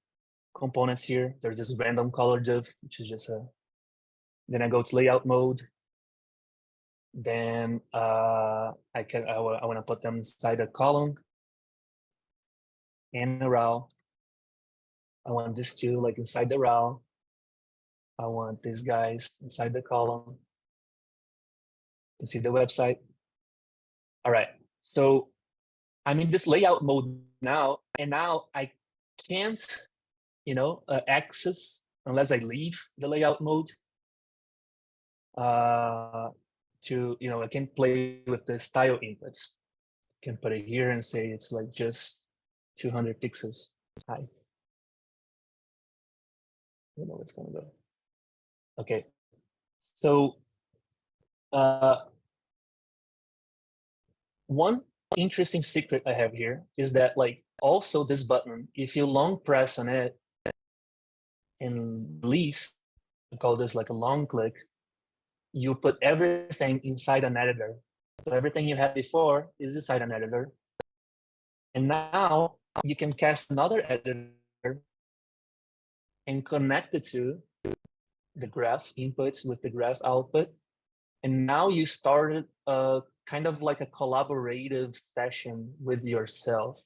components here. There's this random color div, which is just a, then I go to layout mode. Then I want to put them inside a column and a row. I want this too, like inside the row. I want these guys inside the column. You can see the website. All right, so I'm in this layout mode now, and now I can't, access unless I leave the layout mode. I can play with the style inputs. Can put it here and say it's like just 200 pixels high. I don't know what's gonna go. Okay, so one interesting secret I have here is that like also this button, if you long press on it and release, I call this like a long click, you put everything inside an editor. So everything you had before is inside an editor. And now you can cast another editor and connect it to the graph inputs with the graph output. And now you started a kind of like a collaborative session with yourself.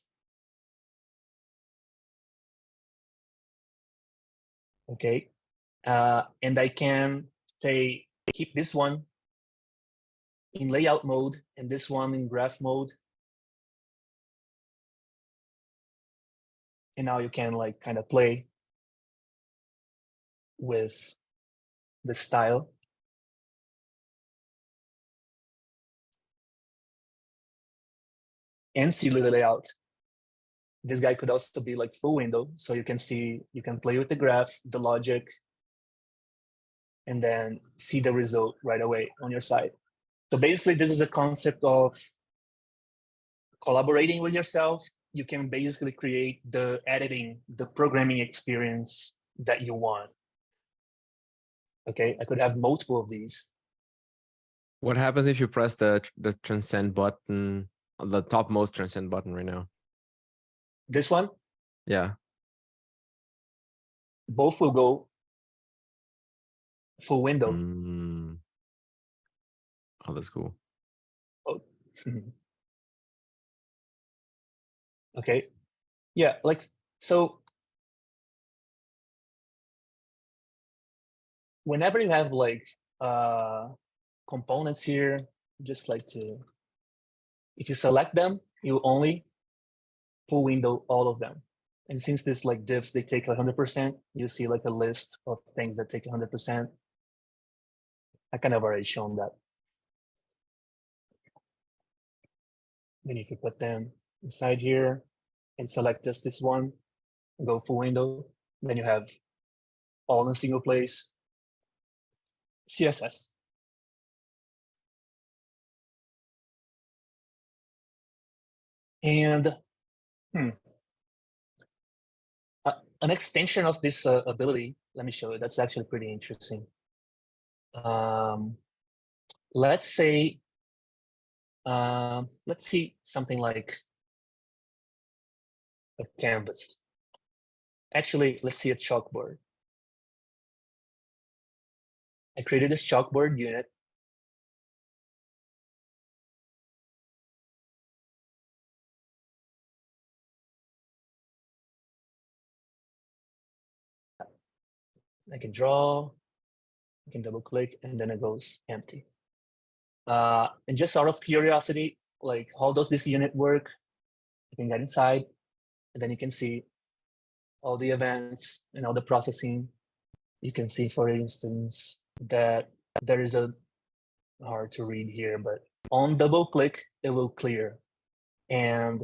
Okay. And I can say, keep this one in layout mode and this one in graph mode. And now you can like kind of play with the style. And see the layout. This guy could also be like full window. So you can see, you can play with the graph, the logic, and then see the result right away on your side. So basically this is a concept of collaborating with yourself. You can basically create the editing, the programming experience that you want. Okay, I could have multiple of these. What happens if you press the transcend button, the topmost transcend button right now? This one, Yeah. both will go full window. Mm. Oh, that's cool. Oh. Okay, yeah, like, so whenever you have like components here, just like to, if you select them, you only full window all of them. And since this like divs, they take 100%, you see like a list of things that take 100%. I kind of already shown that. Then if you put them inside here and select just this one, go full window, then you have all in a single place. CSS. And an extension of this ability, let me show you, that's actually pretty interesting. Let's say, let's see something like a canvas. Actually, let's see a chalkboard. I created this chalkboard unit. I can draw, I can double click, and then it goes empty. And just out of curiosity, like how does this unit work? You can get inside, and then you can see all the events and all the processing. You can see, for instance, that there is a, hard to read here, but on double click, it will clear. And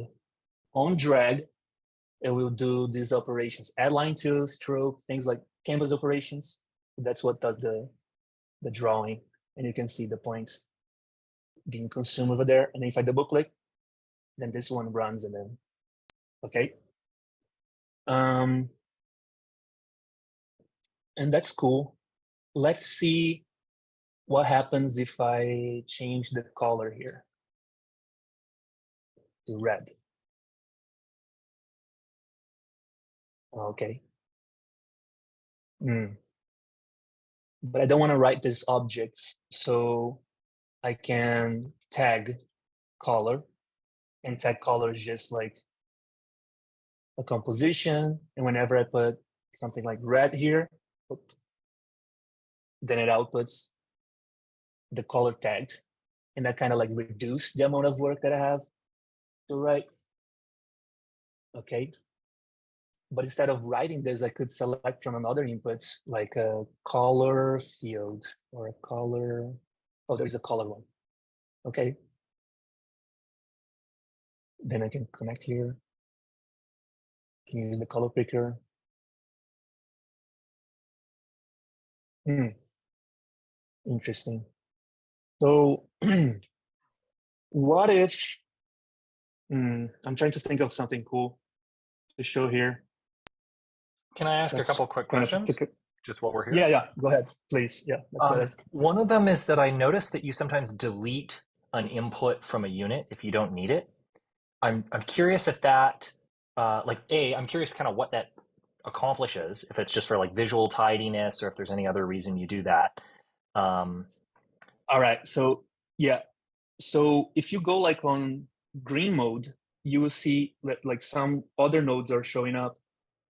on drag, it will do these operations, add line to, stroke, things like canvas operations. That's what does the drawing. And you can see the points being consumed over there. And if I double click, then this one runs and then, okay. And that's cool. Let's see what happens if I change the color here to red? Okay. But I don't want to write these objects, so I can tag color, and tag color is just like a composition. And whenever I put something like red here, then it outputs the color tagged, and that kind of like reduce the amount of work that I have to write. Okay. But instead of writing this, I could select from another input, like a color field or a color. Oh, there's a color one. Okay. Then I can connect here. Can use the color picker. Interesting. So what if, I'm trying to think of something cool to show here. Can I ask a couple quick questions? Just while we're here? Yeah, go ahead, please. Yeah, that's better. One of them is that I noticed that you sometimes delete an input from a unit if you don't need it. I'm curious if that, I'm curious kind of what that accomplishes, if it's just for like visual tidiness or if there's any other reason you do that. All right, so yeah. So if you go like on green mode, you will see that like some other nodes are showing up.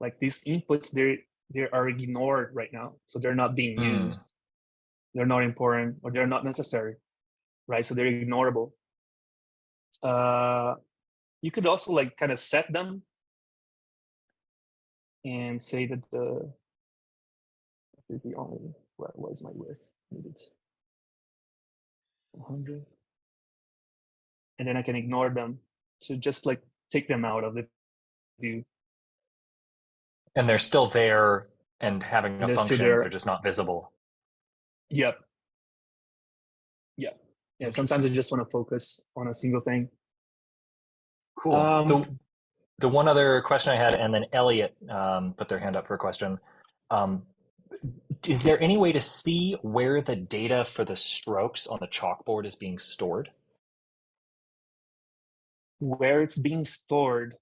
Like these inputs, they are ignored right now. So they're not being used. They're not important, or they're not necessary, right? So they're ignorable. You could also like kind of set them and say that the only, where was my width? It's 100. And then I can ignore them to just like take them out of the view. And they're still there and having a They're still function, there. they're just not visible. Yep. Yeah, sometimes I just want to focus on a single thing. Cool. The one other question I had, and then Elliot put their hand up for a question. Is there any way to see where the data for the strokes on the chalkboard is being stored? Where it's being stored?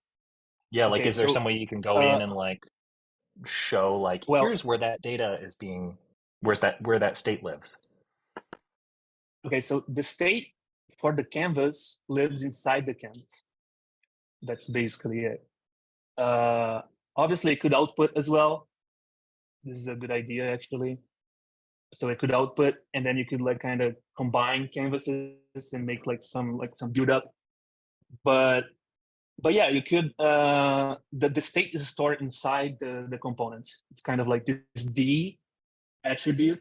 Yeah, like Okay, is there so, some way you can go in and like show like here's where that data is being, where that state lives? Okay, so the state for the canvas lives inside the canvas. That's basically it. Obviously, it could output as well. This is a good idea, actually. So it could output, and then you could like kind of combine canvases and make like some build up. But yeah, you could. The state is stored inside the components. It's kind of like this D attribute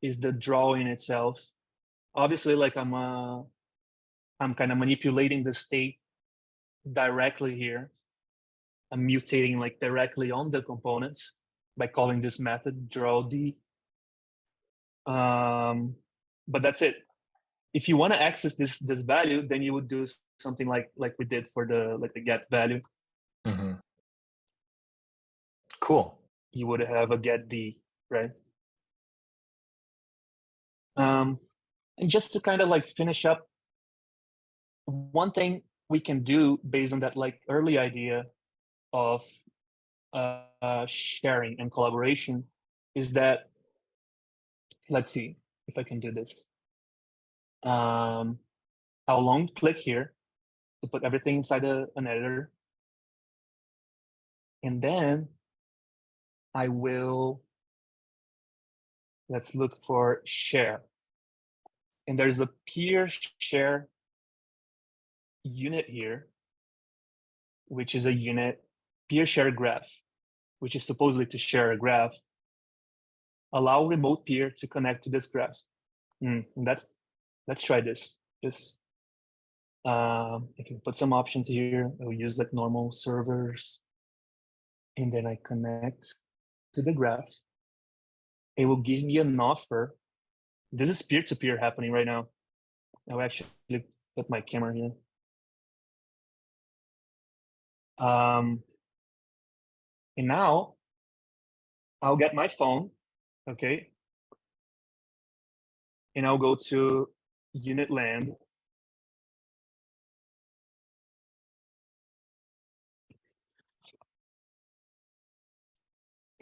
is the drawing itself. Obviously, like I'm kind of manipulating the state directly here. I'm mutating like directly on the components by calling this method draw D. But that's it. If you want to access this value, then you would do something like we did for the get value. Mm-hmm. Cool. You would have a get D, right? And just to kind of like finish up, one thing we can do based on that like early idea of sharing and collaboration is that, let's see if I can do this. I'll long click here to put everything inside an editor. And then I will, let's look for share. And there's a peer share unit here, which is a unit peer share graph, which is supposedly to share a graph. Allow remote peer to connect to this graph. And let's try this. I can put some options here. I'll use like normal servers. And then I connect to the graph. It will give me an offer. This is peer-to-peer happening right now. I'll actually put my camera here. And now I'll get my phone, okay? and I'll go to unit.land.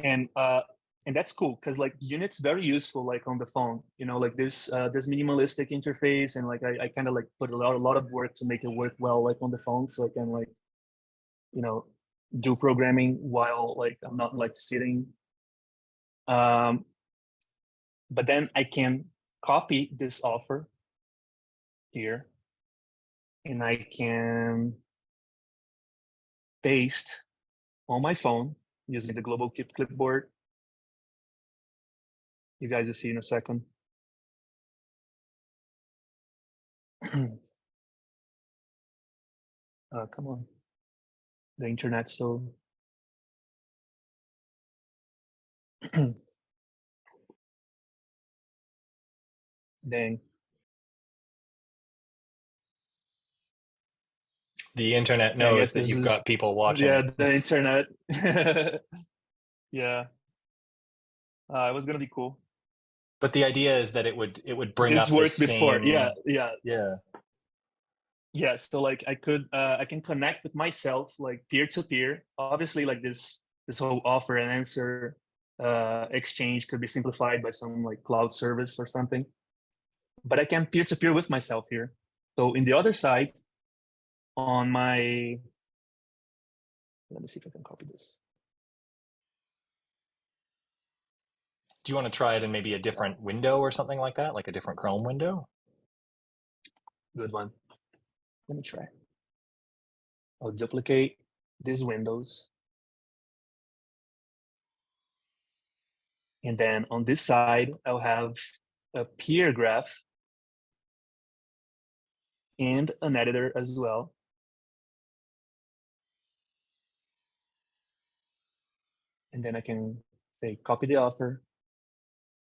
And that's cool because like unit's very useful like on the phone, you know, like this minimalistic interface, and like I kind of like put a lot of work to make it work well like on the phone, so I can like, you know, do programming while like I'm not like sitting. But then I can copy this offer here, and I can paste on my phone using the global clipboard. You guys will see in a second. Come on. The internet's so... Dang. The internet Yeah, I knows guess that this you've is... got people watching. Yeah, the internet. Yeah. It was gonna be cool. But the idea is that it would bring This up the worked before. same. Yeah. Yeah, so like I can connect with myself like peer to peer. Obviously, like this whole offer and answer exchange could be simplified by some like cloud service or something. But I can peer to peer with myself here. So in the other side, on my, let me see if I can copy this. Do you want to try it in maybe a different window or something like that, like a different Chrome window? Good one. Let me try. I'll duplicate these windows. And then on this side, I'll have a peer graph and an editor as well. And then I can say, copy the offer.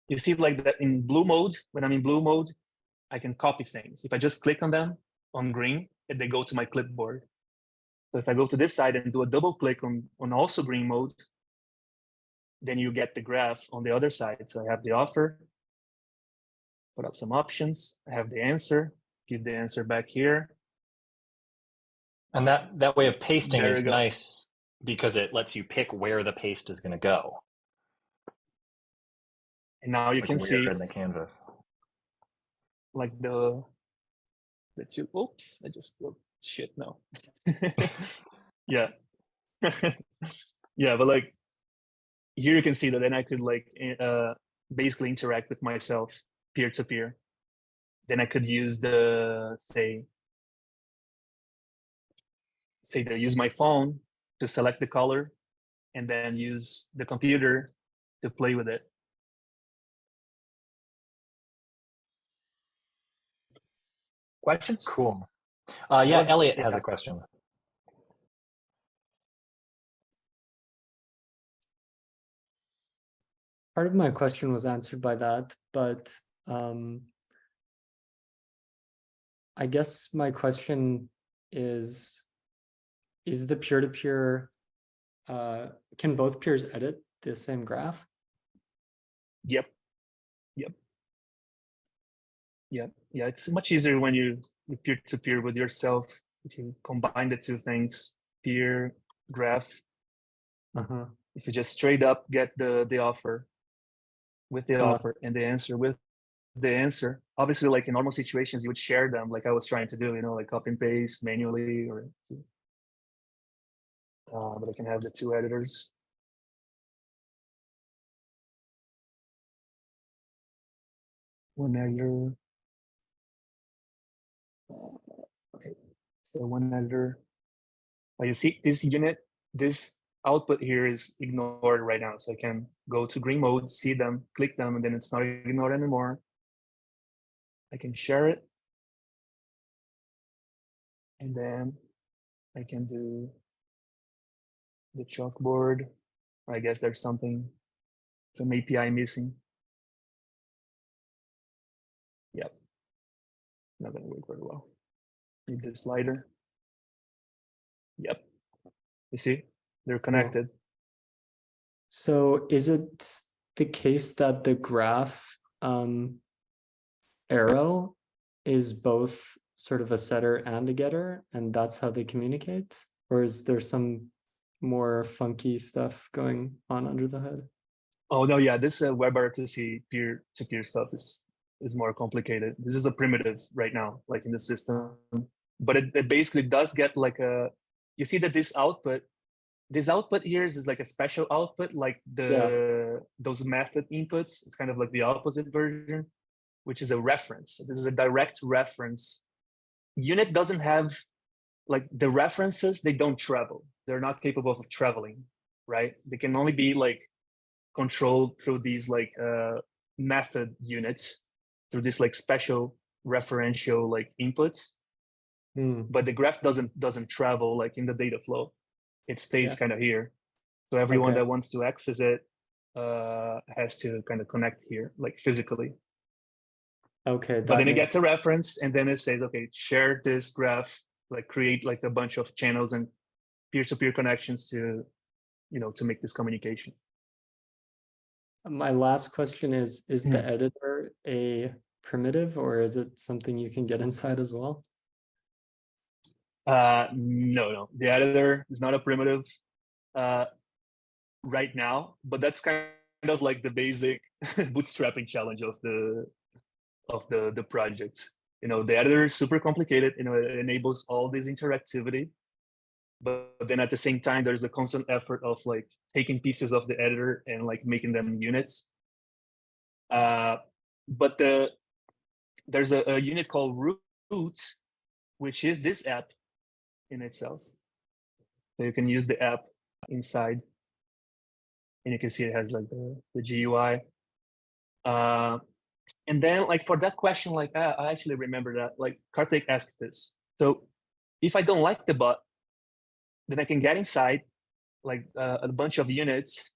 You see like that in blue mode, when I'm in blue mode, I can copy things. If I just click on them on green, they go to my clipboard. So if I go to this side and do a double click on also green mode, then you get the graph on the other side. So I have the offer, put up some options, I have the answer, give the answer back here. And that way of pasting There is we go. nice because it lets you pick where the paste is going to go. And now you Like can where see in the canvas. like the two, oops, I just wrote shit, no. Yeah. Yeah, but like here you can see that then I could like basically interact with myself peer to peer. Then I could use the use my phone to select the color and then use the computer to play with it. Questions? Cool. Yeah, Elliot has yeah. a question. Part of my question was answered by that, but I guess my question is the peer-to-peer, can both peers edit the same graph? Yep. Yeah, it's much easier when you peer to peer with yourself. If you combine the two things, peer, graph. If you just straight up get the offer with the offer and the answer with the answer, obviously like in normal situations you would share them like I was trying to do, you know, like copy and paste manually, or but I can have the two editors. One editor. Okay, so one editor. You see this unit, this output here is ignored right now. So I can go to green mode, see them, click them, and then it's not ignored anymore. I can share it. And then I can do the chalkboard. I guess there's some API missing. Yep, not gonna work very well. Need the slider. Yep, you see, they're connected. So is it the case that the graph arrow is both sort of a setter and a getter, and that's how they communicate? Or is there some more funky stuff going on under the hood? Oh no, yeah, this WebRTC peer-to-peer stuff is more complicated. This is a primitive right now, like in the system, but it basically does get like a. You see that this output here is like a special output, like those method inputs. It's kind of like the opposite version, which is a reference. So this is a direct reference. Unit doesn't have like the references. They don't travel. They're not capable of traveling, right? They can only be like controlled through these like method units, through this like special referential like inputs. But the graph doesn't travel like in the data flow. It stays kind of here. So everyone that wants to access it has to kind of connect here, like physically. Okay. But then it gets a reference, and then it says, okay, share this graph, like create like a bunch of channels and peer-to-peer connections to, to make this communication. My last question is the editor a primitive, or is it something you can get inside as well? No. The editor is not a primitive right now, but that's kind of like the basic bootstrapping challenge of the project. The editor is super complicated. It enables all this interactivity, but then at the same time, there's a constant effort of like taking pieces of the editor and like making them units. But there's a unit called root, which is this app in itself. So you can use the app inside, and you can see it has like the GUI. And then like for that question, like I actually remember that like Karthik asked this. So if I don't like the bot, then I can get inside like a bunch of units,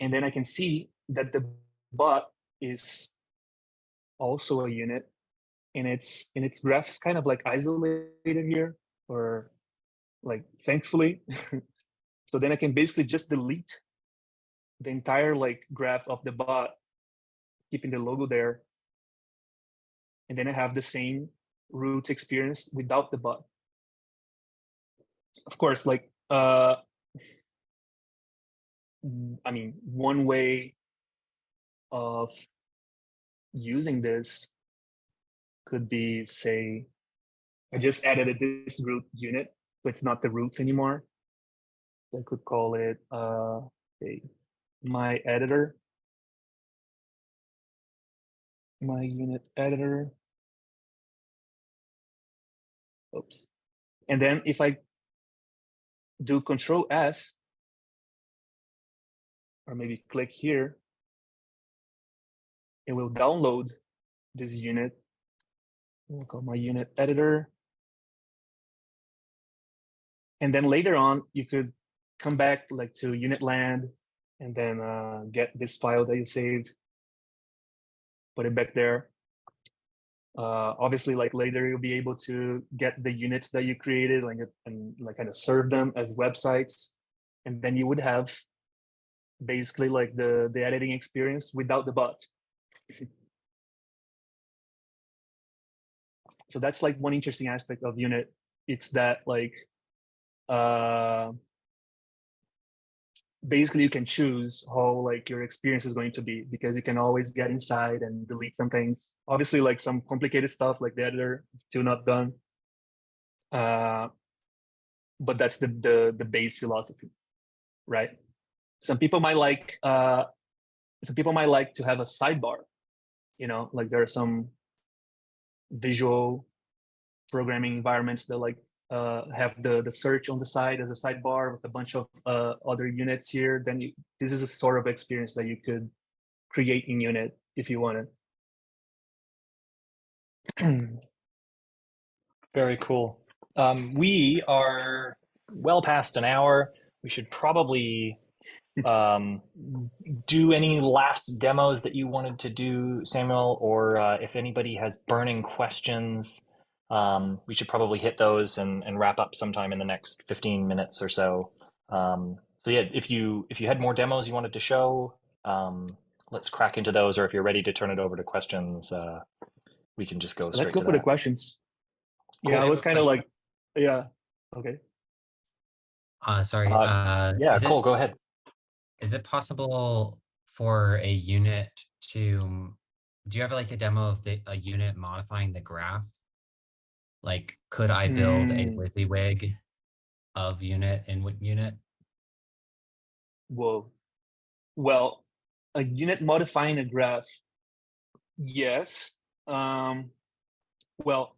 and then I can see that the bot is also a unit, and its graph is kind of like isolated here, or like thankfully. So then I can basically just delete the entire like graph of the bot, keeping the logo there, and then I have the same root experience without the bot. Of course, like I mean, one way of using this could be, say, I just added this root unit, but it's not the root anymore. I could call it my editor, my unit editor. Oops. And then if I do Control S, or maybe click here, it will download this unit. We'll call my unit editor. And then later on, you could come back like to unit.land and then get this file that you saved, put it back there. Obviously, like later you'll be able to get the units that you created, and like kind of serve them as websites, and then you would have basically like the editing experience without the bot. So that's like one interesting aspect of unit. It's that like basically you can choose how like your experience is going to be, because you can always get inside and delete some things. Obviously, like some complicated stuff like the editor is still not done. But that's the base philosophy, right? Some people might like to have a sidebar, like there are some visual programming environments that like have the search on the side as a sidebar with a bunch of other units here. Then this is a sort of experience that you could create in Unit if you wanted. Very cool. We are well past an hour. We should probably do any last demos that you wanted to do, Samuel, or if anybody has burning questions, we should probably hit those and wrap up sometime in the next 15 minutes or so. So yeah, if you had more demos you wanted to show, let's crack into those, or if you're ready to turn it over to questions, we can just go straight Let's go to for that. the questions. Cool. Yeah, I I have was a kind of question. like, yeah, okay. Sorry. Yeah, is Cole, it, go ahead. is it possible for a unit to, do you have like a demo of a unit modifying the graph? Like, could I build a WYSIWYG of unit in unit? Whoa. Well, a unit modifying a graph, yes. Well,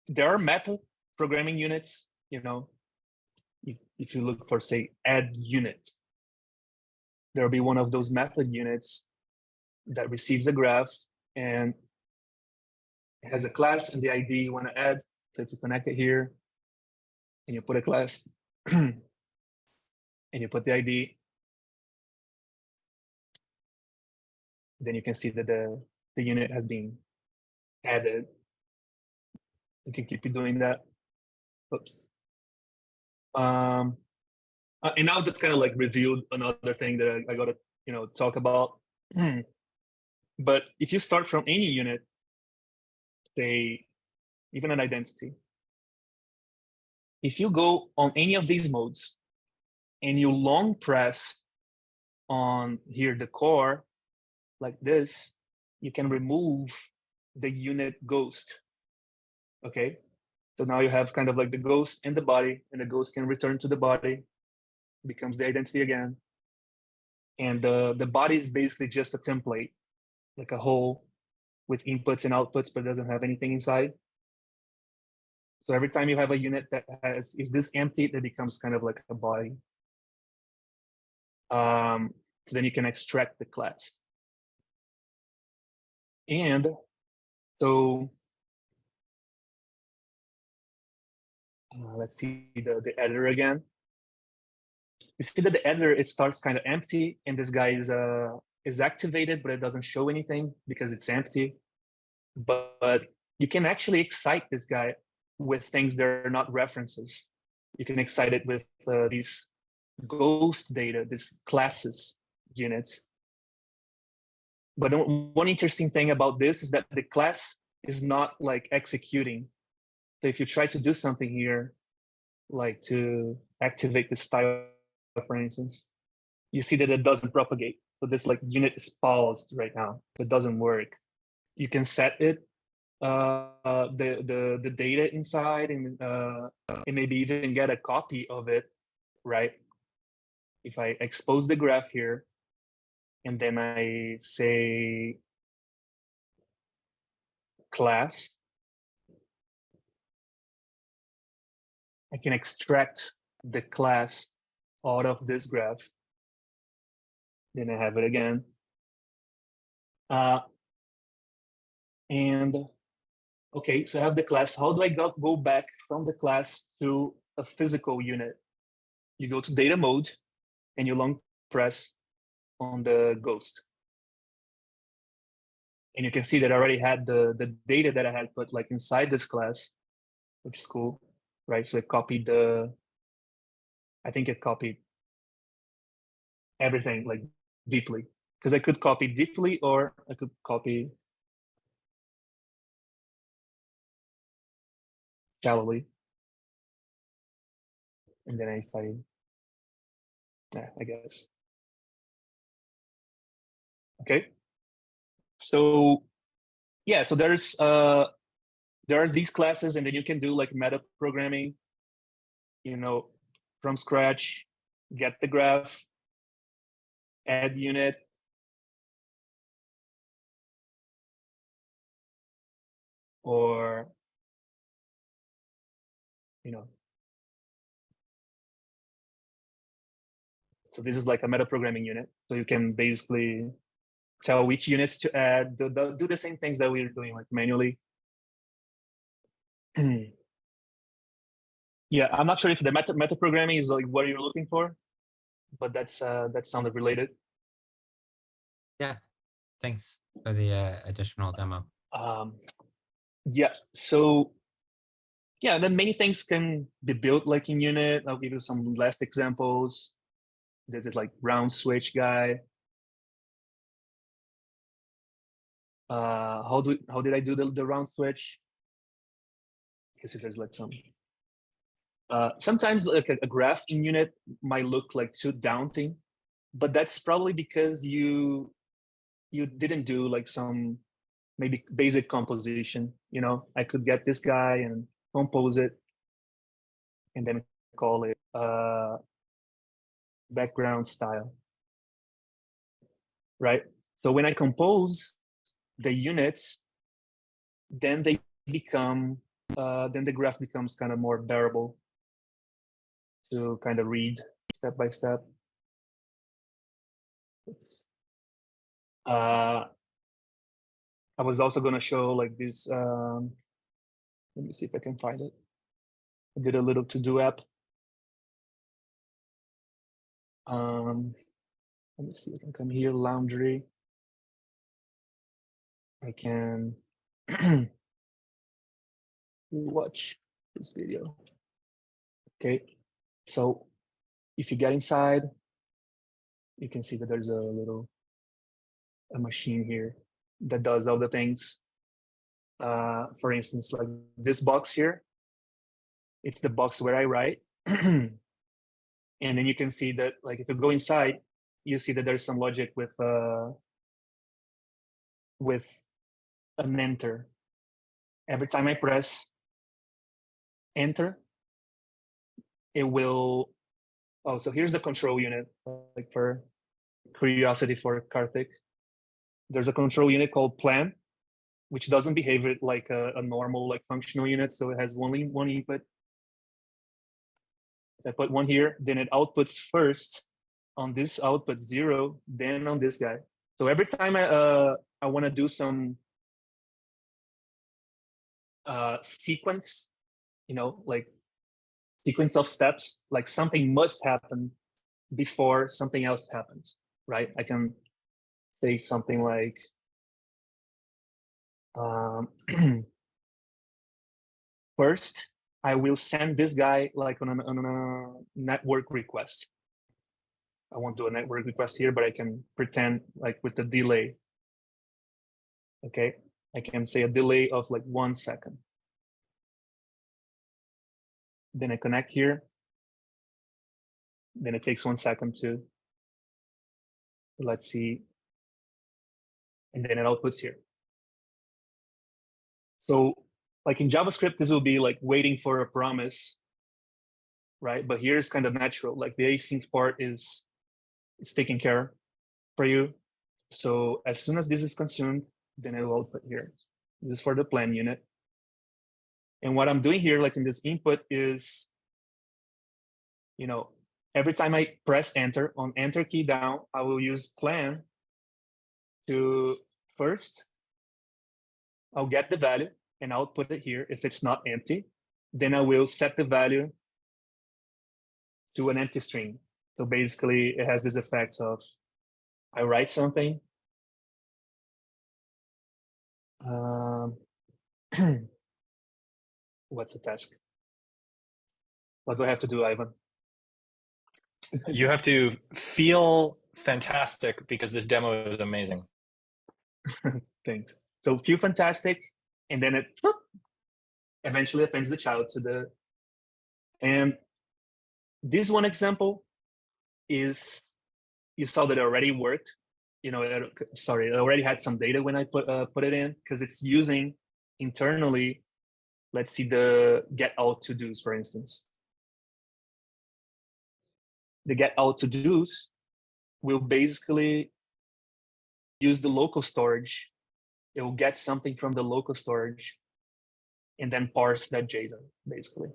there are method programming units, you know, if you look for, say, add unit, there'll be one of those method units that receives a graph and it has a class and the ID you want to add. So if you connect it here and you put a class and you put the ID, then you can see that the unit has been added. You can keep doing that. Oops. And now that's kind of like revealed another thing that I gotta, talk about. But if you start from any unit, say even an identity, if you go on any of these modes and you long press on here the core like this, you can remove the unit ghost. Okay, so now you have kind of like the ghost and the body, and the ghost can return to the body, becomes the identity again. And the body is basically just a template, like a hole with inputs and outputs, but doesn't have anything inside. So every time you have a unit that is this empty, that becomes kind of like a body. So then you can extract the class. And so let's see the editor again. You see that the editor, it starts kind of empty, and this guy is activated, but it doesn't show anything because it's empty. But you can actually excite this guy with things that are not references. You can excite it with these ghost data, these classes units. But one interesting thing about this is that the class is not like executing. So if you try to do something here, like to activate the style, for instance, you see that it doesn't propagate. So this like unit is paused right now. It doesn't work. You can set it, the data inside, and maybe even get a copy of it, right? If I expose the graph here, and then I say class, I can extract the class out of this graph. Then I have it again. And okay, so I have the class. How do I go back from the class to a physical unit? You go to data mode and you long press on the ghost. And you can see that I already had the data that I had put like inside this class, which is cool, right? So it copied I think it copied everything like deeply, because I could copy deeply or I could copy shallowly. And then I guess. Okay. So yeah, so there are these classes, and then you can do like meta programming, from scratch, get the graph, add unit, or so this is like a meta programming unit. So you can basically tell which units to add, do the same things that we're doing like manually. Yeah, I'm not sure if the meta programming is like what you're looking for, but that sounded related. Yeah, thanks for the additional demo. Yeah, so yeah, then many things can be built like in unit. I'll give you some last examples. There's this like round switch guy. How did I do the round switch? I guess there's like some. Sometimes like a graph in unit might look like too daunting, but that's probably because you didn't do like some maybe basic composition. You know, I could get this guy and compose it, and then call it background style, right? So when I compose the units, then they become, then the graph becomes kind of more bearable to kind of read step by step. Oops. I was also going to show like this. Let me see if I can find it. I did a little to-do app. Let me see if I can come here, laundry. I can watch this video. Okay, so if you get inside, you can see that there's a machine here that does all the things. For instance, like this box here, it's the box where I write. And then you can see that, like, if you go inside, you see that there's some logic with an enter. Every time I press enter, it will. Oh, so here's the control unit, like for curiosity for Karthik. There's a control unit called plan, which doesn't behave it like a normal like functional unit. So it has only one input. If I put one here, then it outputs first on this output 0, then on this guy. So every time I want to do some sequence, you know, like sequence of steps, like something must happen before something else happens, right? I can say something like, first, I will send this guy like on a network request. I won't do a network request here, but I can pretend like with the delay. Okay, I can say a delay of like 1 second. Then I connect here. Then it takes 1 second to, let's see. And then it outputs here. So like in JavaScript, this will be like waiting for a promise, right? But here it's kind of natural. Like the async part is taken care for you. So as soon as this is consumed, then it will output here. This is for the plan unit. And what I'm doing here, like in this input is, you know, every time I press enter, on enter key down, I will use plan to first, I'll get the value and I'll put it here. If it's not empty, then I will set the value to an empty string. So basically it has this effect of, I write something. What's the task? What do I have to do, Ivan? You have to feel fantastic because this demo is amazing. Thanks. So feel fantastic, and then it eventually appends the child to the. And this one example is, you saw that it already worked. You know, it already had some data when I put it in, because it's using internally. Let's see the get out to dos, for instance. The get out to dos will basically use the local storage. It will get something from the local storage and then parse that JSON, basically.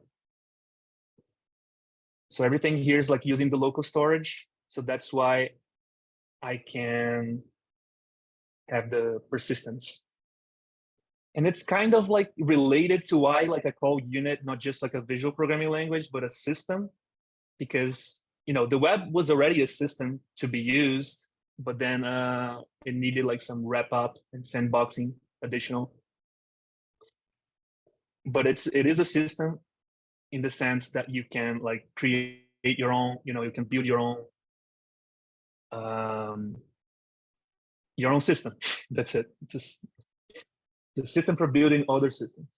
So everything here is like using the local storage. So that's why I can have the persistence. And it's kind of like related to why like I call unit not just like a visual programming language, but a system, because you know the web was already a system to be used, but then it needed like some wrap up and sandboxing additional. But it is a system in the sense that you can like create your own, you know, you can build your own system. That's it. It's just the system for building other systems.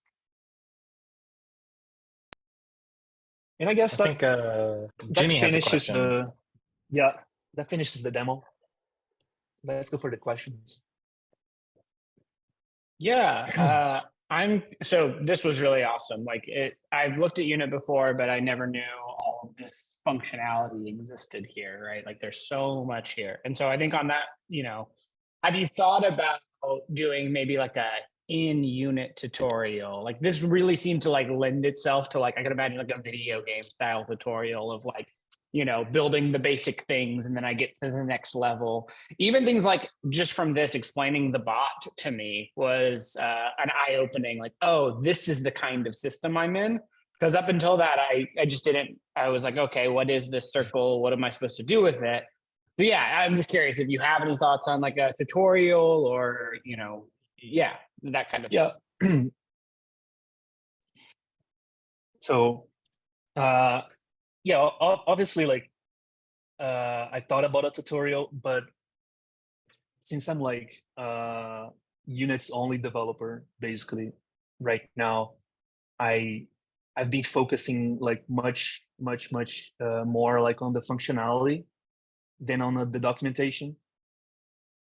And I guess I think that Jimmy has a finishes question. that finishes the demo. Let's go for the questions. Yeah, so this was really awesome. Like I've looked at Unit before, but I never knew all of this functionality existed here, right? Like there's so much here. And so I think on that, have you thought about doing maybe like a in-unit tutorial? Like this really seemed to like lend itself to like, I can imagine like a video game style tutorial of like, building the basic things, and then I get to the next level. Even things like just from this explaining the bot to me was an eye-opening, like, oh, this is the kind of system I'm in. Because up until that, I just didn't, I was like, okay, what is this circle? What am I supposed to do with it? But yeah, I'm just curious if you have any thoughts on like a tutorial or, that kind of thing. Yeah. So, yeah, obviously, like, I thought about a tutorial, but since I'm like Unit's only developer, basically, right now, I've been focusing like much more like on the functionality than on the documentation.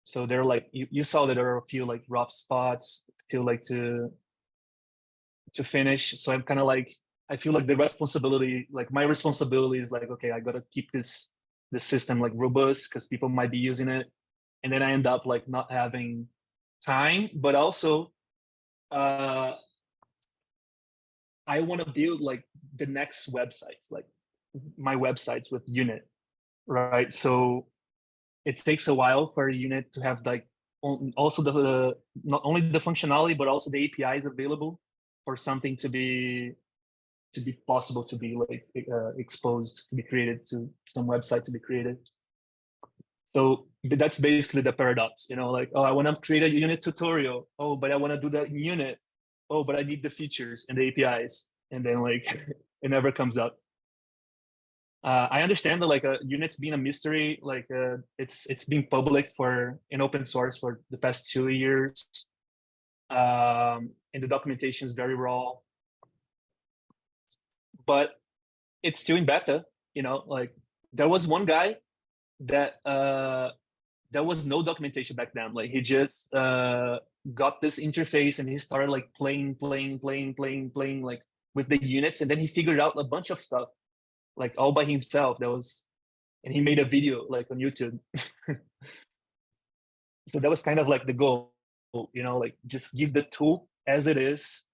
So there are like you saw that there are a few like rough spots still like to finish. So I'm kind of like, I feel like the responsibility, like my responsibility is like, okay, I gotta keep the system like robust because people might be using it, and then I end up like not having time. But also, I want to build like the next website, like my websites with Unit, right? So it takes a while for a Unit to have like also the not only the functionality but also the APIs available for something to be possible to be like exposed, to be created, to some website to be created. So that's basically the paradox, like, oh, I want to create a Unit tutorial. Oh, but I want to do that in Unit. Oh, but I need the features and the APIs, and then like it never comes out. I understand that like Unit's been a mystery, like it's been public for in open source for the past 2 years, and the documentation is very raw, but it's still in beta. Like there was one guy that there was no documentation back then. Like he just got this interface and he started like playing like with the units, and then he figured out a bunch of stuff like all by himself. And he made a video like on YouTube. So that was kind of like the goal, like just give the tool as it is,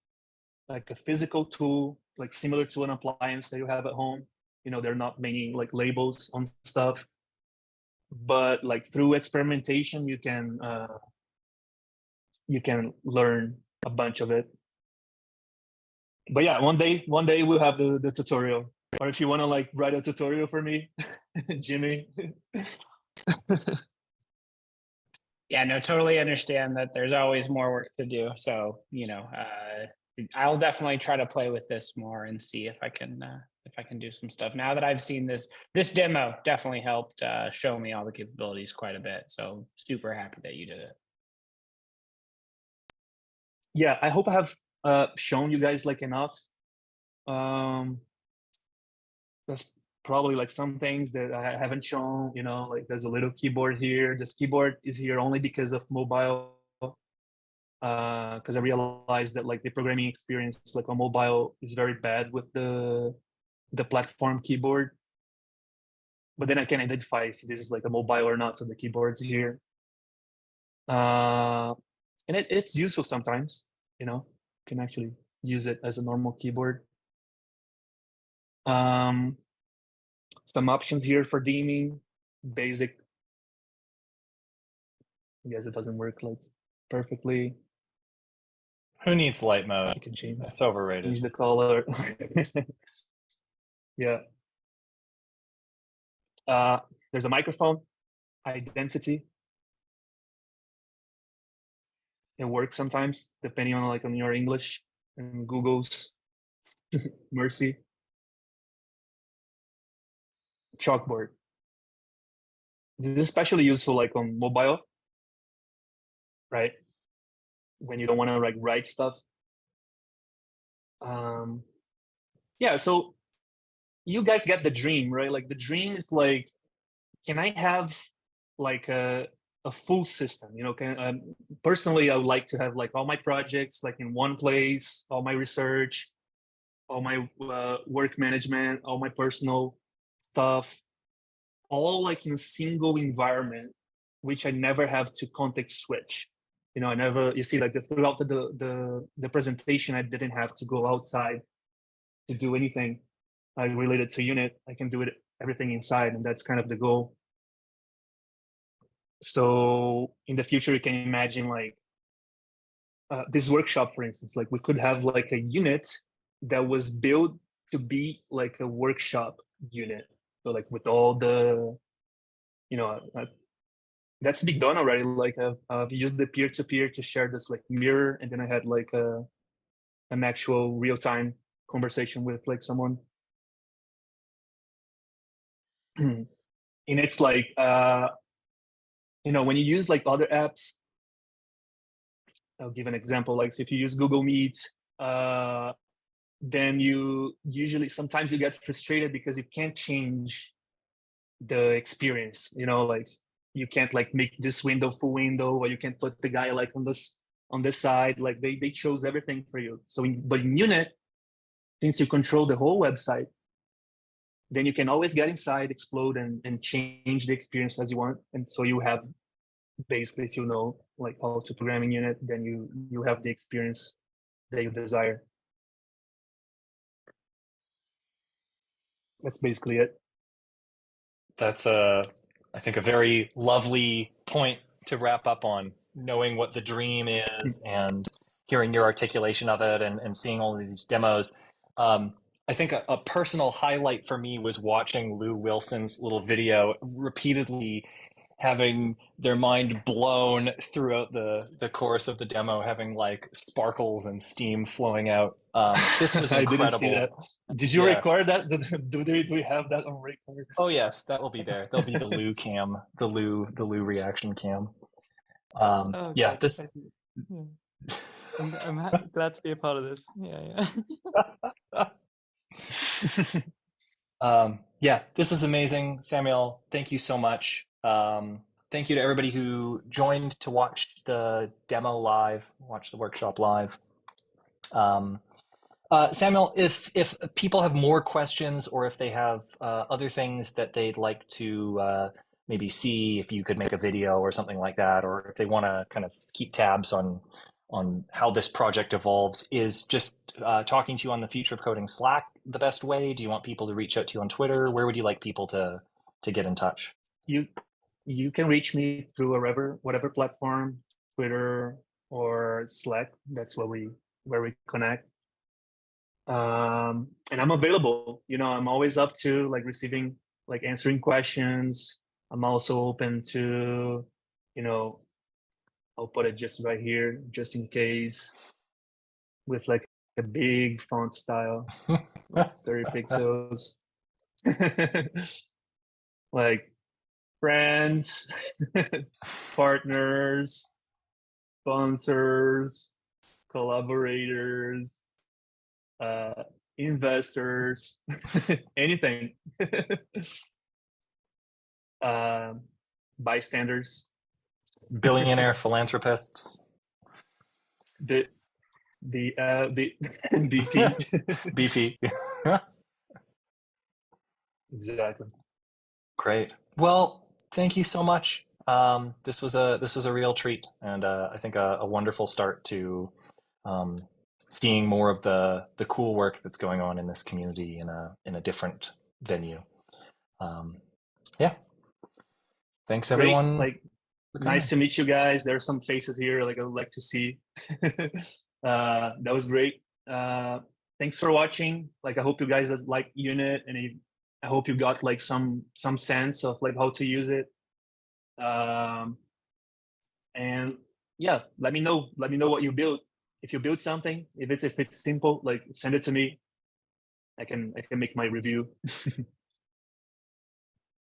like a physical tool, like similar to an appliance that you have at home. There are not many like labels on stuff, but like through experimentation, you can learn a bunch of it. But yeah, one day we'll have the tutorial. Or if you want to like write a tutorial for me, Jimmy. Yeah, no, totally understand that there's always more work to do. So, I'll definitely try to play with this more and see if I can do some stuff. Now that I've seen this demo definitely helped show me all the capabilities quite a bit. So super happy that you did it. Yeah, I hope I have shown you guys like enough. There's probably like some things that I haven't shown, like there's a little keyboard here. This keyboard is here only because of mobile, because I realized that like the programming experience like on mobile is very bad with the platform keyboard. But then I can identify if this is like a mobile or not, so the keyboard's here. And it's useful sometimes, you can actually use it as a normal keyboard. Some options here for theming, basic. I guess it doesn't work like perfectly. Who needs light mode? You can change. It's overrated. Change the color. Yeah. There's a microphone, identity. It works sometimes depending on like on your English and Google's mercy. Chalkboard. This is especially useful like on mobile, right? when you don't want to like write stuff. Yeah, so you guys get the dream, right? Like the dream is like, can I have like a full system? You know, personally, I would like to have like all my projects like in one place, all my research, all my work management, all my personal stuff, all like in a single environment, which I never have to context switch. You know, I never, you see, like throughout the presentation, I didn't have to go outside to do anything related to unit. I can do it everything inside, and that's kind of the goal. So in the future, you can imagine like this workshop, for instance, like we could have like a unit that was built to be like a workshop unit. So like with all the, you know, that's been done already. Like I've used the peer-to-peer to share this like mirror, and then I had like an actual real-time conversation with like someone. And it's like, you know, when you use like other apps, I'll give an example. Like if you use Google Meet, then you usually, sometimes you get frustrated because you can't change the experience, you know, like you can't like make this window full window, or you can't put the guy like on this side. Like they chose everything for you. So but in Unit, since you control the whole website, then you can always get inside, explode, and change the experience as you want. And so you have basically, if you know like how to program in Unit, then you have the experience that you desire. That's basically it. That's I think a very lovely point to wrap up on, knowing what the dream is and hearing your articulation of it and seeing all of these demos. I think a personal highlight for me was watching Lou Wilson's little video, repeatedly having their mind blown throughout the course of the demo, having like sparkles and steam flowing out. This was incredible. I didn't see that. Did you record that? Do we have that on record? Oh yes, that will be there. There'll be the Lou cam, the Lou reaction cam. Yeah, this. I'm glad to be a part of this. Yeah. Yeah, this was amazing, Samuel. Thank you so much. Thank you to everybody who joined to watch the demo live, watch the workshop live. Samuel, if people have more questions, or if they have other things that they'd like to maybe see, if you could make a video or something like that, or if they want to kind of keep tabs on how this project evolves, is just talking to you on the Future of Coding Slack the best way? Do you want people to reach out to you on Twitter? Where would you like people to get in touch? You can reach me through whatever platform, Twitter or Slack. That's where we connect. And I'm available. You know, I'm always up to like answering questions. I'm also open to, you know, I'll put it just right here, just in case, with like a big font style, 30 pixels. Like friends, partners, sponsors, collaborators, investors, anything. Bystanders, billionaire philanthropists, the BP. BP. Exactly. Great. Well, thank you so much. This was a real treat, and I think a wonderful start to seeing more of the cool work that's going on in this community in a different venue. Yeah. Thanks, Great. everyone. Like, nice to meet you guys. There are some faces here like I would like to see. That was great. Thanks for watching. Like, I hope you guys like Unit, and I hope you got like some sense of like how to use it. And yeah, let me know what you build. If you build something, if it's simple, like send it to me. I can make my review.